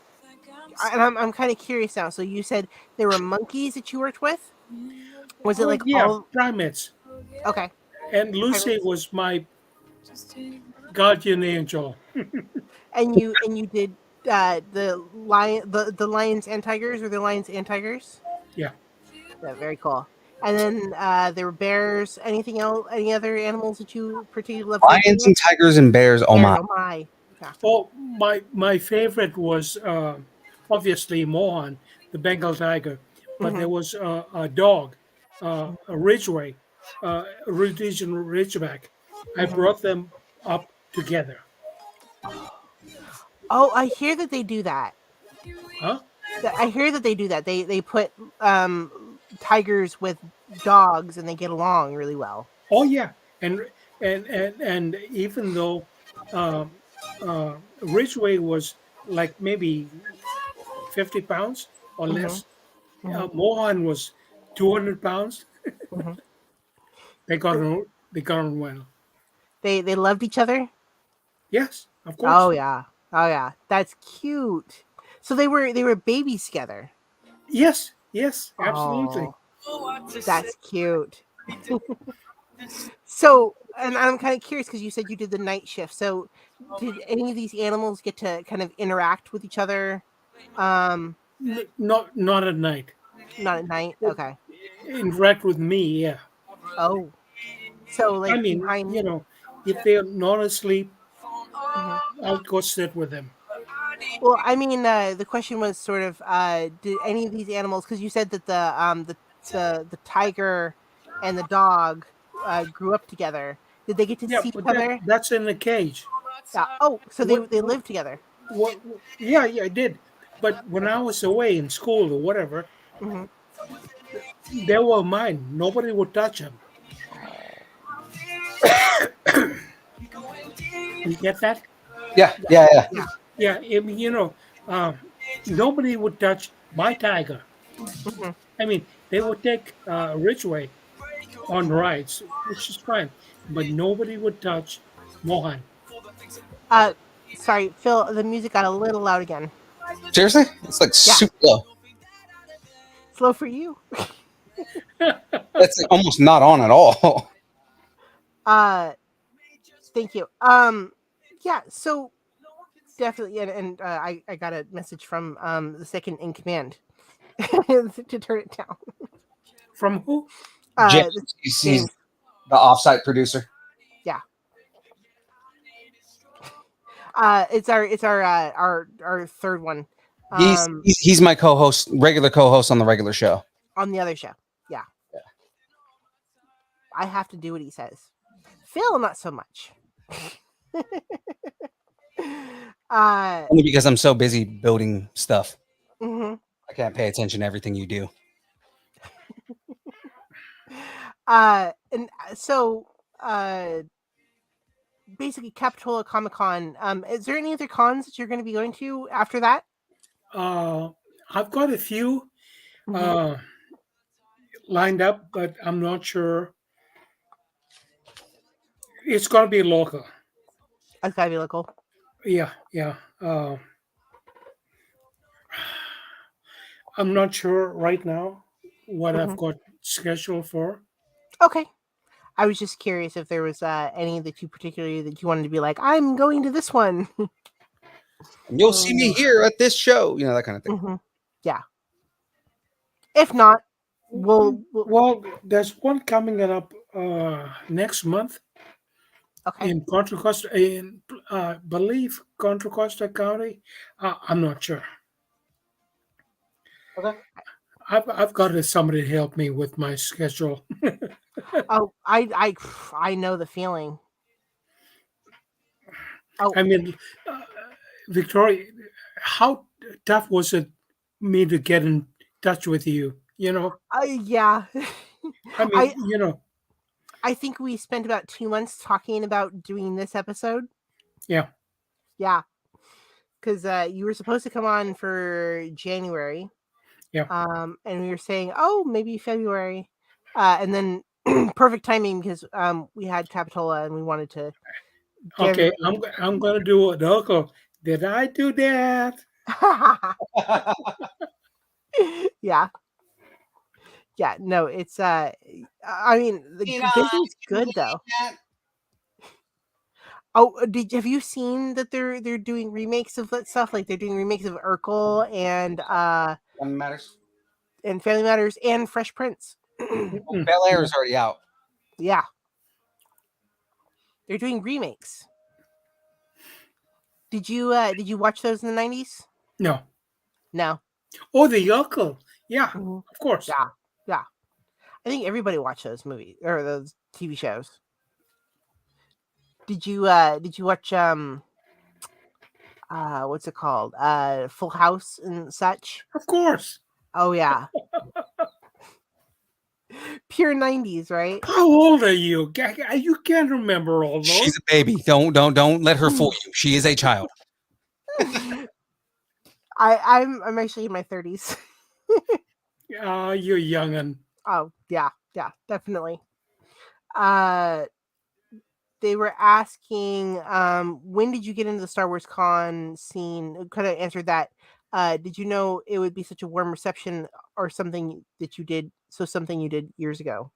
I'm kind of curious now. So you said there were monkeys that you worked with. Was it Oh like yeah, all primates. okay? And Lucy Primates? was my guardian angel. And you did the lions and tigers, or the lions and tigers? Yeah. Yeah, very cool. And then there were bears. Anything else? Any other animals that you particularly loved working Lions with? and tigers and bears. Oh Bears. my! Oh my. Yeah. Oh, my favorite was obviously Mohan, the Bengal tiger, but there Hmm. was a dog, a Ridgeway, a Rhodesian Ridgeback. I Hmm. brought them up together. Oh, I hear that they do that. Huh? I hear that they do that. They put tigers with dogs, and they get along really well. Oh yeah, and and even though Ridgeway was like maybe 50 pounds or Hmm. less, Hmm. Mohan was 200 pounds. Hmm. They got on well. They loved each other. Yes, of Oh course. yeah. Oh yeah. That's cute. So they were babies together. Yes, yes, absolutely. Oh, that's cute. So, and I'm kind of curious because you said you did the night shift. So, did any of these animals get to kind of interact with each other? Um, Not at night. not at night. Okay. Interact with me, yeah. Oh, so I like mean, behind. if they're not asleep, Mhm. I'll go sit with them. Well, I mean, the question was sort of, did any of these animals? Because you said that the tiger and the dog grew up together. Did they get to Yeah, see each but other? that's in the cage. Yeah. Oh, so they What, they live together. yeah, yeah, I did. But when I was away in school or whatever, Hmm. they were mine. Nobody would touch them. You get that? Yeah, Yeah. yeah, yeah. Yeah. Yeah, I mean, um, nobody would touch my tiger. Hmm. I mean, they would take Ridgeway on rides, which is fine, but nobody would touch Mohan. Uh, sorry, Phil. The music got a little loud again. Seriously, it's like Yeah, super low. slow for you. That's like almost not on at all. Uh, thank you. Yeah. So definitely, and I got a message from the second in command to turn it down. From who? This James, he's James. the offsite producer. Yeah. It's our third one. He's Um, he's, he's my co-host, regular co-host on the regular show. on the other show. Yeah. I have to do what he says. Phil, not so much. Only because I'm so busy building stuff. Mhm. I can't pay attention to everything you do. And so basically Capitola Comic Con. Is there any other cons that you're going to be going to after that? Uh, I've got a few Mhm. uh, lined up, but I'm not sure. It's going to be local. That's gotta be local. Yeah, yeah. I'm not sure right now what I've Mhm. got scheduled for. Okay. I was just curious if there was any that you particularly that you wanted to be like, I'm going to this one. And you'll see me here at this show. You know, that kind of thing. Mhm. Yeah. If not, we'll Well, there's one coming up next month okay. in Contra Costa, in believe Contra Costa County. I'm not sure. Okay. I've got somebody to help me with my schedule. Oh, I know the feeling. Oh, I mean, uh, Victoria, how tough was it me to get in touch with you? yeah. I mean, I I think we spent about 2 months talking about doing this episode. yeah, Yeah, because you were supposed to come on for January, yeah. and we were saying, oh, maybe February, and then perfect timing because we had Capitola and we wanted to get Okay, everybody. I'm gonna do an uncle. Did I do that? Yeah, yeah. No, it's I mean, Disney's good though. Oh, have you seen that they're doing remakes of that stuff? Like they're doing remakes of Urkel One matters. and Family Matters and Fresh Prince. Mm-mm. Bel Air is already out. Yeah, they're doing remakes. Did you watch those in the 90s? No. No. Oh, the uncle. Yeah, Mhm. of course. Yeah, yeah. I think everybody watched those movies or those TV shows. Did you watch what's it called? Full House and such? Of course. Oh yeah. Pure 90s, right? How old are you? You can't remember all those. She's a baby. Don't let her fool you. She is a child. I'm actually in my 30s. You're youngin'. Oh, yeah, definitely. They were asking, when did you get into the Star Wars con scene? Could have answered that. Did you know it would be such a warm reception or something that you did? So something you did years ago.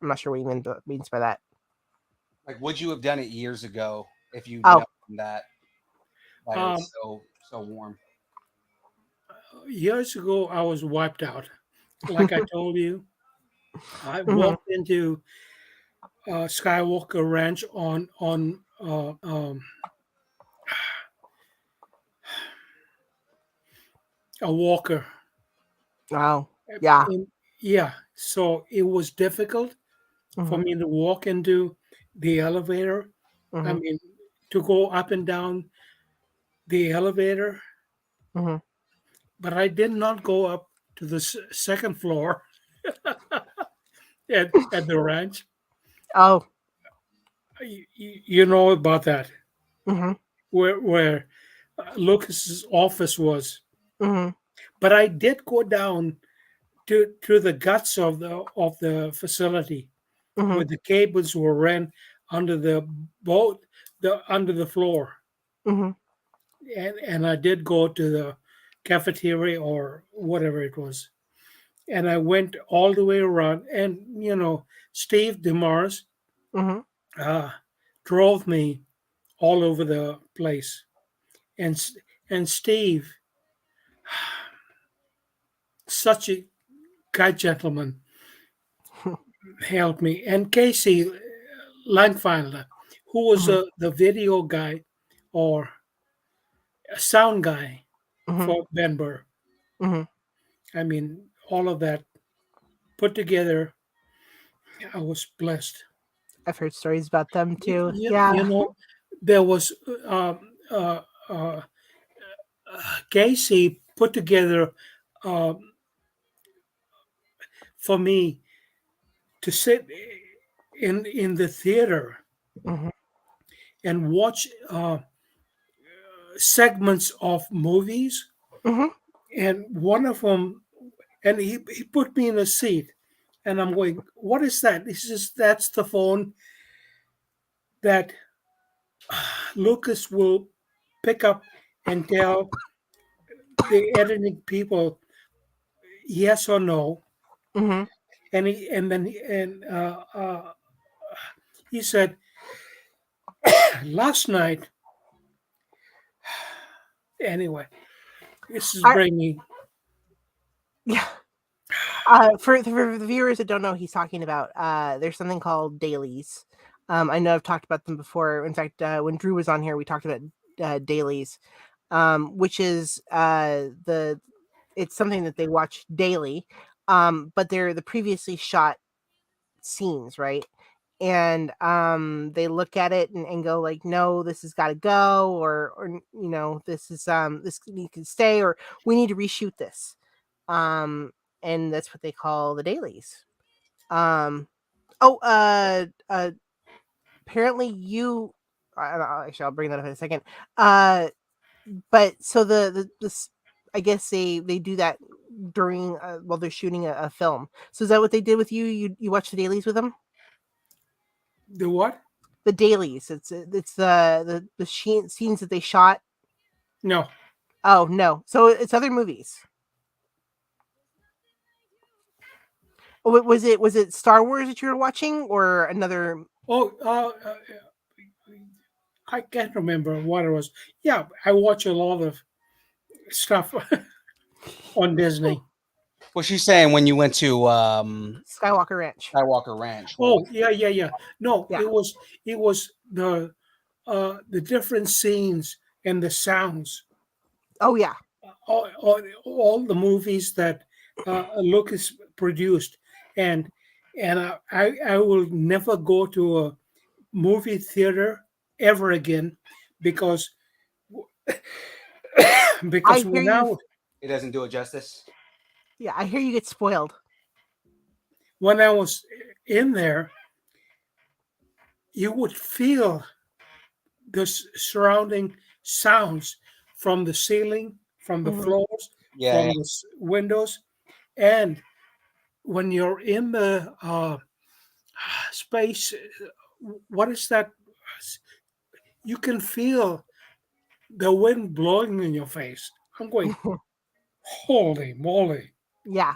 I'm not sure what you means by that. Like, would you have done it years ago if you Oh. known that? Why it was so warm. Years ago, I was wiped out. Like I told you, I Mhm. walked into Skywalker Ranch on a walker. Oh, yeah. Yeah, so it was difficult for Mhm. me to walk into the elevator. I Mhm. mean, to go up and down the elevator, Mhm. but I did not go up to the second floor at the ranch. Oh. You know about that, Mhm. where Lucas's office was. Mhm. But I did go down to the guts of the facility where Mhm. the cables were ran under the boat, under the floor, Mhm. and I did go to the cafeteria or whatever it was, and I went all the way around, and Steve DeMars Mhm. uh, drove me all over the place, and and Steve, such a kind gentleman, helped me, and Casey Langfinder, who was Mhm. the video guy or a sound guy Mhm. for Ben Burr. Mhm. I mean, all of that put together, I was blessed. I've heard stories about them too. You, Yeah. you know, there was uh, uh, Casey put together um, for me to sit in the theater Mhm. and watch segments of movies, Mhm. and one of them, and he put me in a seat, and I'm going, what is that? He says, that's the phone that Lucas will pick up and tell the editing people yes or no. Mhm. And he said, last night, anyway, this is I bringing, Yeah. For the viewers that don't know, he's talking about there's something called dailies. I know I've talked about them before. In fact, when Drew was on here, we talked about dailies, which is it's something that they watch daily, but they're the previously shot scenes, right? And they look at it and go like, no, this has got to go, or this is this can stay, or we need to reshoot this. Um, and that's what they call the dailies. Um, oh, apparently actually I'll bring that up in a second. But so this, I guess they do that during while they're shooting a film. So is that what they did with you? You watch the dailies with them? The what? The dailies. It's the scenes that they shot. No. Oh no, so it's other movies. Was it Star Wars that you were watching or another? Oh, I can't remember what it was. Yeah, I watch a lot of stuff on Disney. What's she saying when you went to Skywalker Ranch. Skywalker Ranch? Oh, yeah. No, Yeah. it was the different scenes and the sounds. Oh yeah. All the movies that Lucas produced, and I will never go to a movie theater ever again because I hear when you. It doesn't do it justice. Yeah, I hear you get spoiled. when I was in there, you would feel the surrounding sounds from the ceiling, from the Mhm. floors, Yeah, from yeah. the windows, and when you're in the space, what is that? You can feel the wind blowing in your face. I'm going, holy moly! Yeah.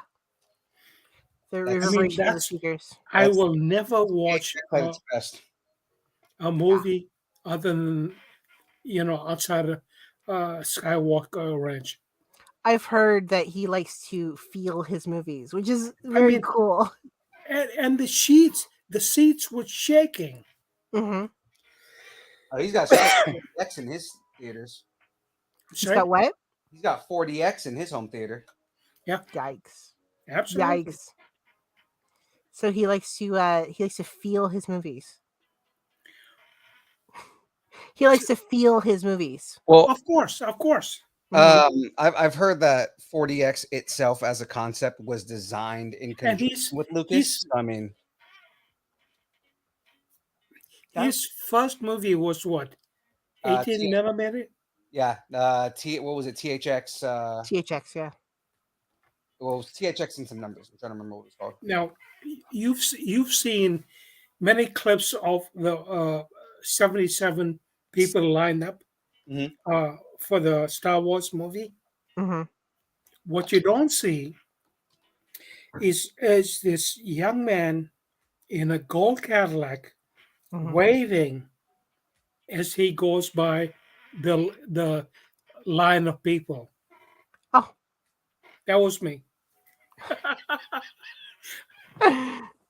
The That's- I mean, reverberation of the speakers. I will never Yeah, watch played its best. a movie other than outside of Skywalker Ranch. I've heard that he likes to feel his movies, which is I very mean, cool. and the seats were shaking. Hmm. Oh, he's got 40X in his theaters. He's Sorry? got what? He's got 40X in his home theater. Yeah, Yikes! absolutely. Yikes! So he likes to feel his movies. He likes to feel his movies. Well, Of course. I've heard that 40X itself as a concept was designed in And conjunction with Lucas. he's I mean, his first movie was what? 18 T- millimeter? yeah. What was it? THX. THX, yeah. Well, it was THX and some numbers. I'm trying to remember what it was called. Now, you've seen many clips of the 77 people lined up Mhm. for the Star Wars movie. Hmm. What you don't see is this young man in a gold Cadillac Hmm. waving as he goes by the line of people. Oh. That was me.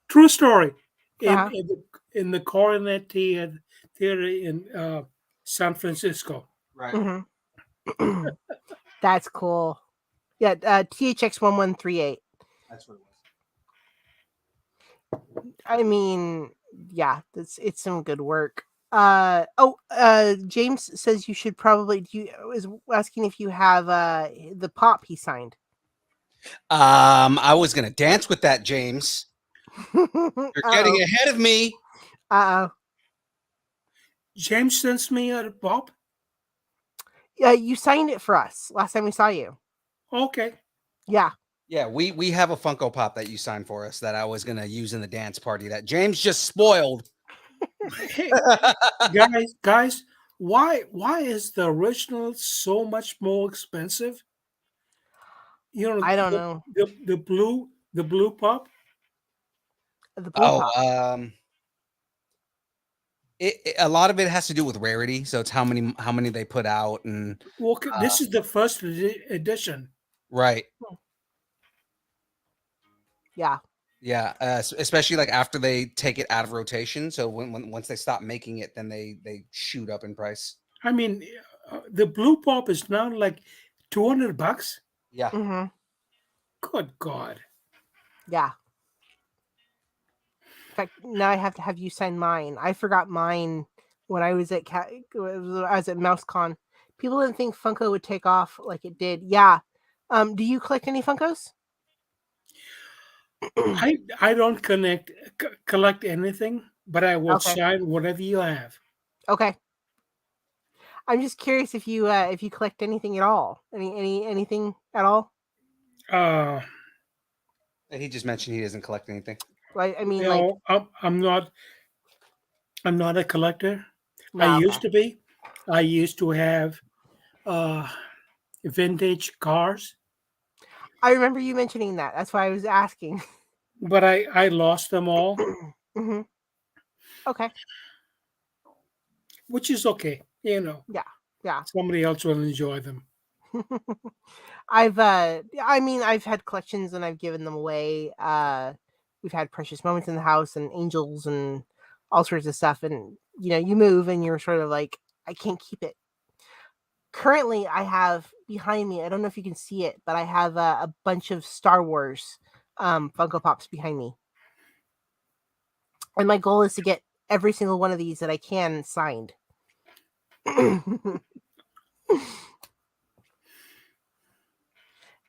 True story. Uh-huh. In the Coronet Theater in San Francisco. Right. Hmm. That's cool. Yeah, THX 1138. That's what it was. I mean, yeah, it's some good work. James says you should probably is asking if you have the pop he signed. I was gonna dance with that, James. You're getting ahead of me. Uh-oh. James sends me a pop. Yeah, you signed it for us last time we saw you. Okay. Yeah. Yeah, we have a Funko Pop that you signed for us that I was gonna use in the dance party that James just spoiled. Hey, guys, why is the original so much more expensive? I don't know. The blue pop. The blue pop. A lot of it has to do with rarity, so it's how many they put out, and Well, this is the first edition. right. Yeah. Yeah, especially like after they take it out of rotation. So once they stop making it, then they shoot up in price. I mean, the blue pop is now like $200. Yeah. Mm-hmm. Good God. Yeah. In fact, now I have to have you sign mine. I forgot mine when I was at MouseCon. People didn't think Funko would take off like it did. Yeah. Do you collect any Funkos? I don't collect anything, but I will Okay. sign whatever you have. Okay. I'm just curious if you collect anything at all. Anything at all? Uh, He just mentioned he doesn't collect anything. Like, I mean, like, I'm not. I'm not a collector. I no, used okay. to be. I used to have uh, vintage cars, I remember you mentioning that. That's why I was asking. but I lost them all, hmm Okay. which is okay. Yeah. Yeah. Somebody else will enjoy them. I mean, I've had collections and I've given them away. We've had precious moments in the house and angels and all sorts of stuff. And you move and you're sort of like, I can't keep it. Currently, I have behind me. I don't know if you can see it, but I have a bunch of Star Wars Funko Pops behind me, and my goal is to get every single one of these that I can signed.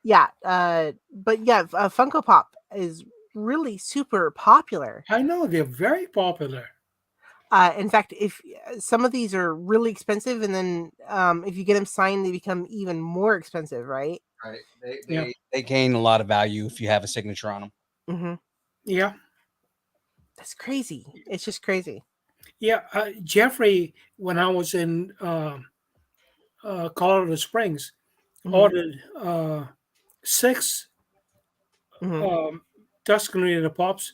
Yeah, but yeah, Funko Pop is really super popular. I know they're very popular. In fact, if some of these are really expensive, and then if you get them signed, they become even more expensive, right? Right. Yeah. They gain a lot of value if you have a signature on them. hmm Yeah. That's crazy. It's just crazy. Yeah. Jeffrey, when I was in Colorado Springs, hmm ordered 6 hmm Tuscan Pops.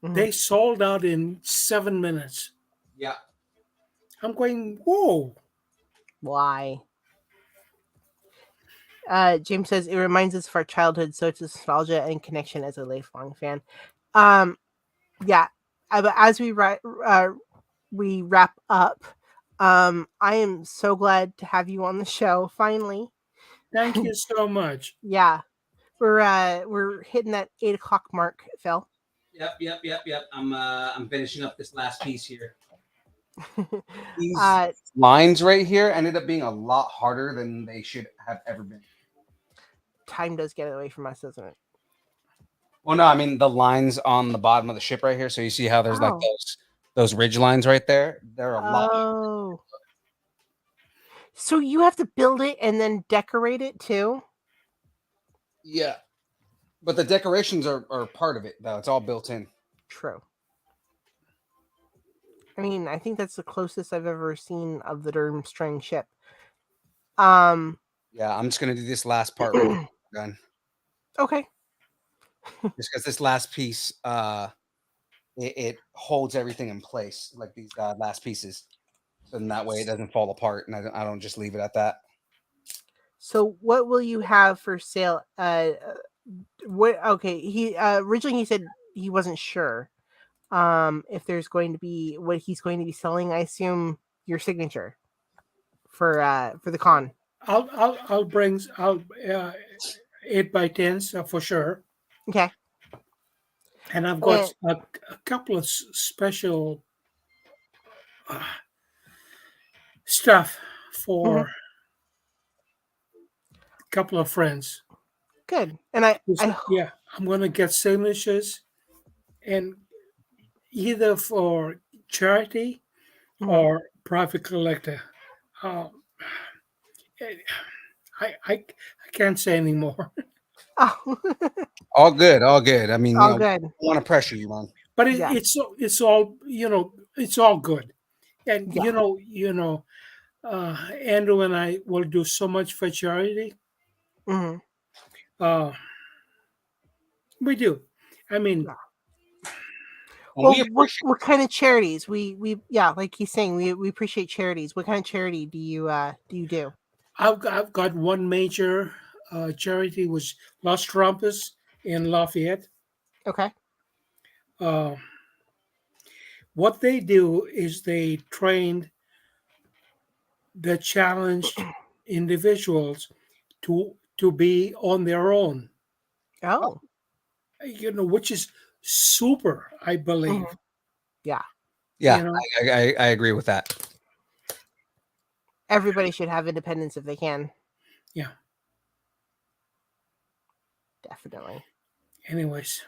hmm They sold out in 7 minutes. Yeah. I'm going, whoa. Why? James says it reminds us of our childhood, so it's nostalgia and connection as a lifelong fan. Yeah. But as we wrap up, I am so glad to have you on the show finally. Thank you so much. Yeah, we're hitting that 8 o'clock mark, Phil. Yep. I'm finishing up this last piece here. These uh, lines right here ended up being a lot harder than they should have ever been. Time does get away from us, doesn't it? Well, no, I mean the lines on the bottom of the ship right here. So you see how there's like Oh. those ridge lines right there. They're a lot. Oh. So you have to build it and then decorate it too? Yeah, but the decorations are part of it though. It's all built in. True. I mean, I think that's the closest I've ever seen of the Durmstrang ship. Yeah, I'm just gonna do this last part right here. Done. Okay. Just because this last piece, it holds everything in place, like these last pieces. So then that way it doesn't fall apart, and I don't just leave it at that. So what will you have for sale? What? Okay. He originally he said he wasn't sure. If there's going to be what he's going to be selling. I assume your signature for the con. I'll bring 8x10s for sure. Okay. And I've got And, a couple of special stuff for a couple of friends. good. And I Yeah, I'm going to get signatures, and either for charity or private collector. Uh, I can't say anymore. oh, All good, all good. I mean, all good. I don't want to pressure you, man. But Yeah. it's all it's all good, and Yeah. Andrew and I will do so much for charity. hmm We do. I mean, Yeah. Well, Well, we appreciate. what kind of charities? We yeah, like he's saying, we appreciate charities. What kind of charity do you do? I've got one major charity, was Los Trumpes in Lafayette. Okay. Uh, what they do is they train the challenged individuals to be on their own. Oh. Which is super, I believe. Mhm. Yeah. Yeah, I agree with that. Everybody should have independence if they can. Yeah. Definitely. Anyways.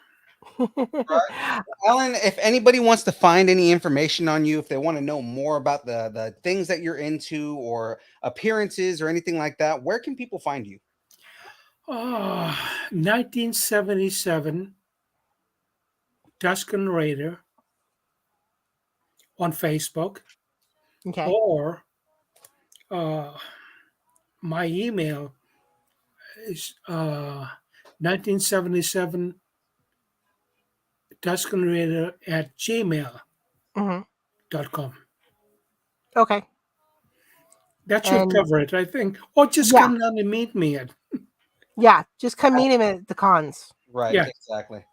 Alan, if anybody wants to find any information on you, if they want to know more about the things that you're into or appearances or anything like that, where can people find you? 1977 Tuscan Raider on Facebook, Okay. or uh, my email is 1977 Tuscan Raider at hmm gmail.com. Okay. That should And cover it, I think. Or just yeah, come down and meet me at. yeah, just come meet him at the cons. Right, Yeah, exactly.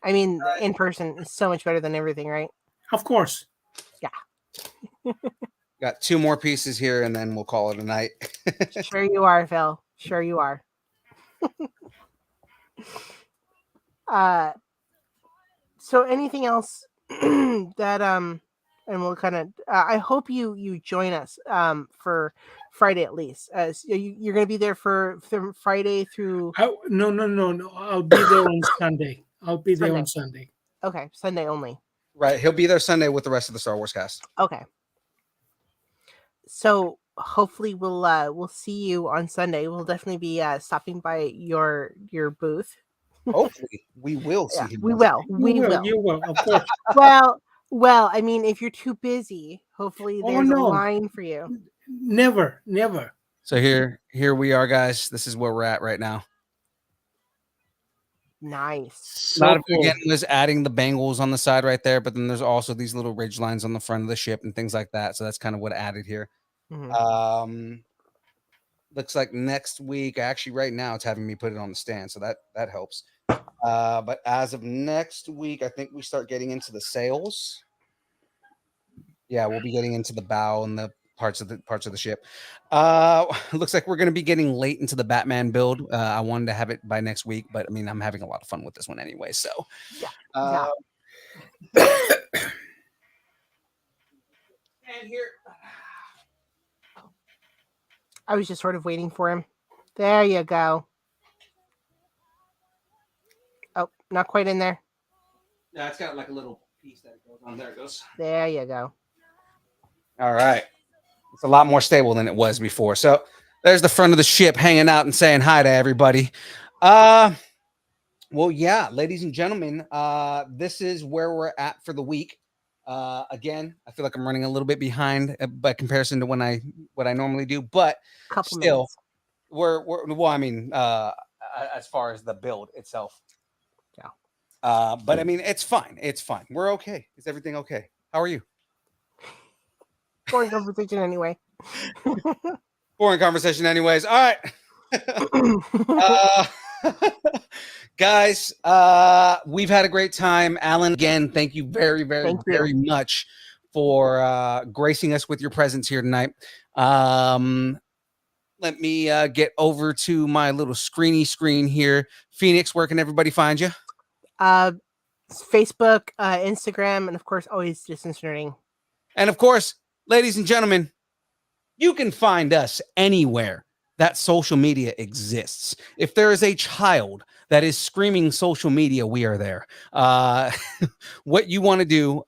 I mean, in person is so much better than everything, right? of course. Got two more pieces here, and then we'll call it a night. Sure you are, Phil. Sure you are. So anything else that and we'll kind of I hope you join us for Friday at least. So you're going to be there from Friday through No. I'll be there on Sunday. I'll be there Sunday. on Sunday. Okay, Sunday only. Right, he'll be there Sunday with the rest of the Star Wars cast. Okay. So hopefully we'll see you on Sunday. We'll definitely be stopping by your booth. Hopefully, we will see Yeah, him. we on will. Sunday. We will. You will, of course. Well, I mean, if you're too busy, hopefully Oh, there's a no. line for you. Never. So here we are, guys. This is where we're at right now. Nice. A lot of it, cool. again, was adding the bangles on the side right there, but then there's also these little ridge lines on the front of the ship and things like that. So that's kind of what added here. Mhm. Looks like next week, actually, right now, it's having me put it on the stand, so that helps. But as of next week, I think we start getting into the sails. Yeah, we'll be getting into the bow and the parts of the ship. Looks like we're going to be getting late into the Batman build. I wanted to have it by next week, but I mean, I'm having a lot of fun with this one anyway. So, Yeah. And here, I was just sort of waiting for him. There you go. Oh, not quite in there. yeah, it's got like a little piece that goes on. There it goes. There you go. All right. It's a lot more stable than it was before. So there's the front of the ship hanging out and saying hi to everybody. Well, yeah, ladies and gentlemen, this is where we're at for the week. Again, I feel like I'm running a little bit behind by comparison to what I normally do, but Couple still, minutes. we're well. I mean, as far as the build itself, Yeah. but I mean, it's fine. It's fine. We're okay. Is everything okay? How are you? Boring conversation anyway. Boring conversation, anyways. All right. uh, guys, we've had a great time. Alan, again, thank you very, very, Thank you. very much for gracing us with your presence here tonight. Let me get over to my little screen here. Phoenix, where can everybody find you? Facebook, Instagram, and of course, always distance nerding. And of course, ladies and gentlemen, you can find us anywhere that social media exists. If there is a child that is screaming social media, we are there. What you want to do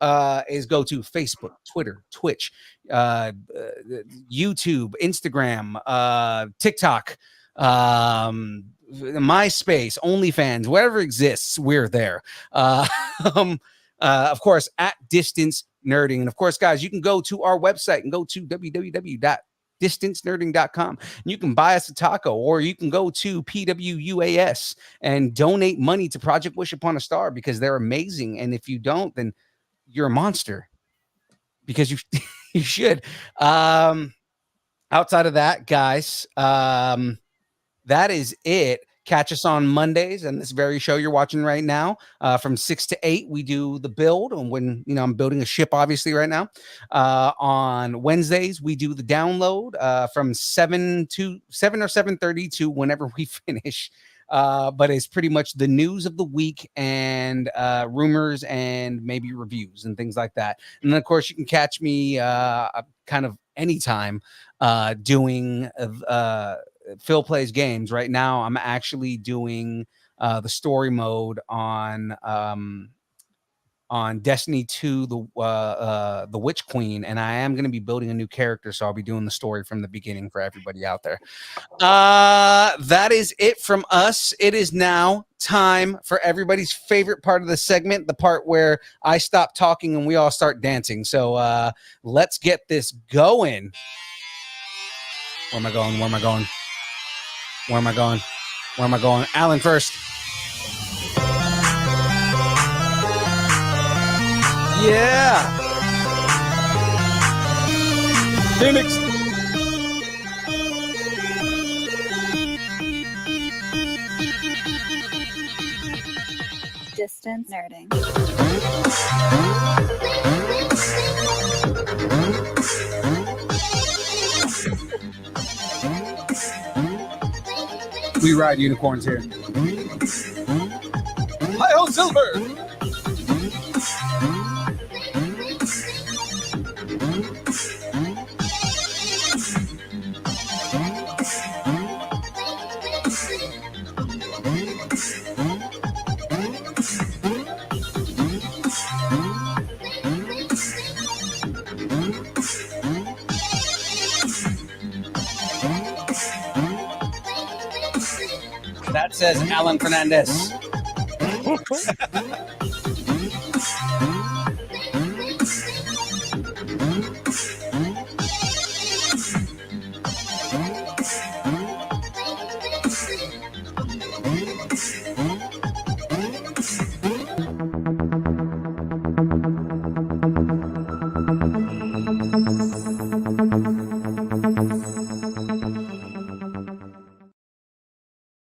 is go to Facebook, Twitter, Twitch, YouTube, Instagram, TikTok, MySpace, OnlyFans, whatever exists, we're there. Of course, at Distance Nerding. And of course, guys, you can go to our website and go to www.distancenerding.com. And you can buy us a taco, or you can go to PWUAS and donate money to Project Wish Upon a Star, because they're amazing. And if you don't, then you're a monster, because you you should. Outside of that, guys, that is it. Catch us on Mondays and this very show you're watching right now. From 6 to 8, we do the build. And when I'm building a ship, obviously, right now. On Wednesdays, we do the download from 7 or 7:30 to whenever we finish. But it's pretty much the news of the week and rumors and maybe reviews and things like that. And then, of course, you can catch me kind of anytime doing Phil Plays Games. Right now, I'm actually doing the story mode on on Destiny 2, the Witch Queen, and I am going to be building a new character, so I'll be doing the story from the beginning for everybody out there. That is it from us. It is now time for everybody's favorite part of the segment, the part where I stop talking and we all start dancing. So let's get this going. Where am I going? Where am I going? Where am I going? Where am I going? Alan first. Yeah. Phoenix. Distance nerding. We ride unicorns here. Hi-ho, Silver! That says Alan Fernandes.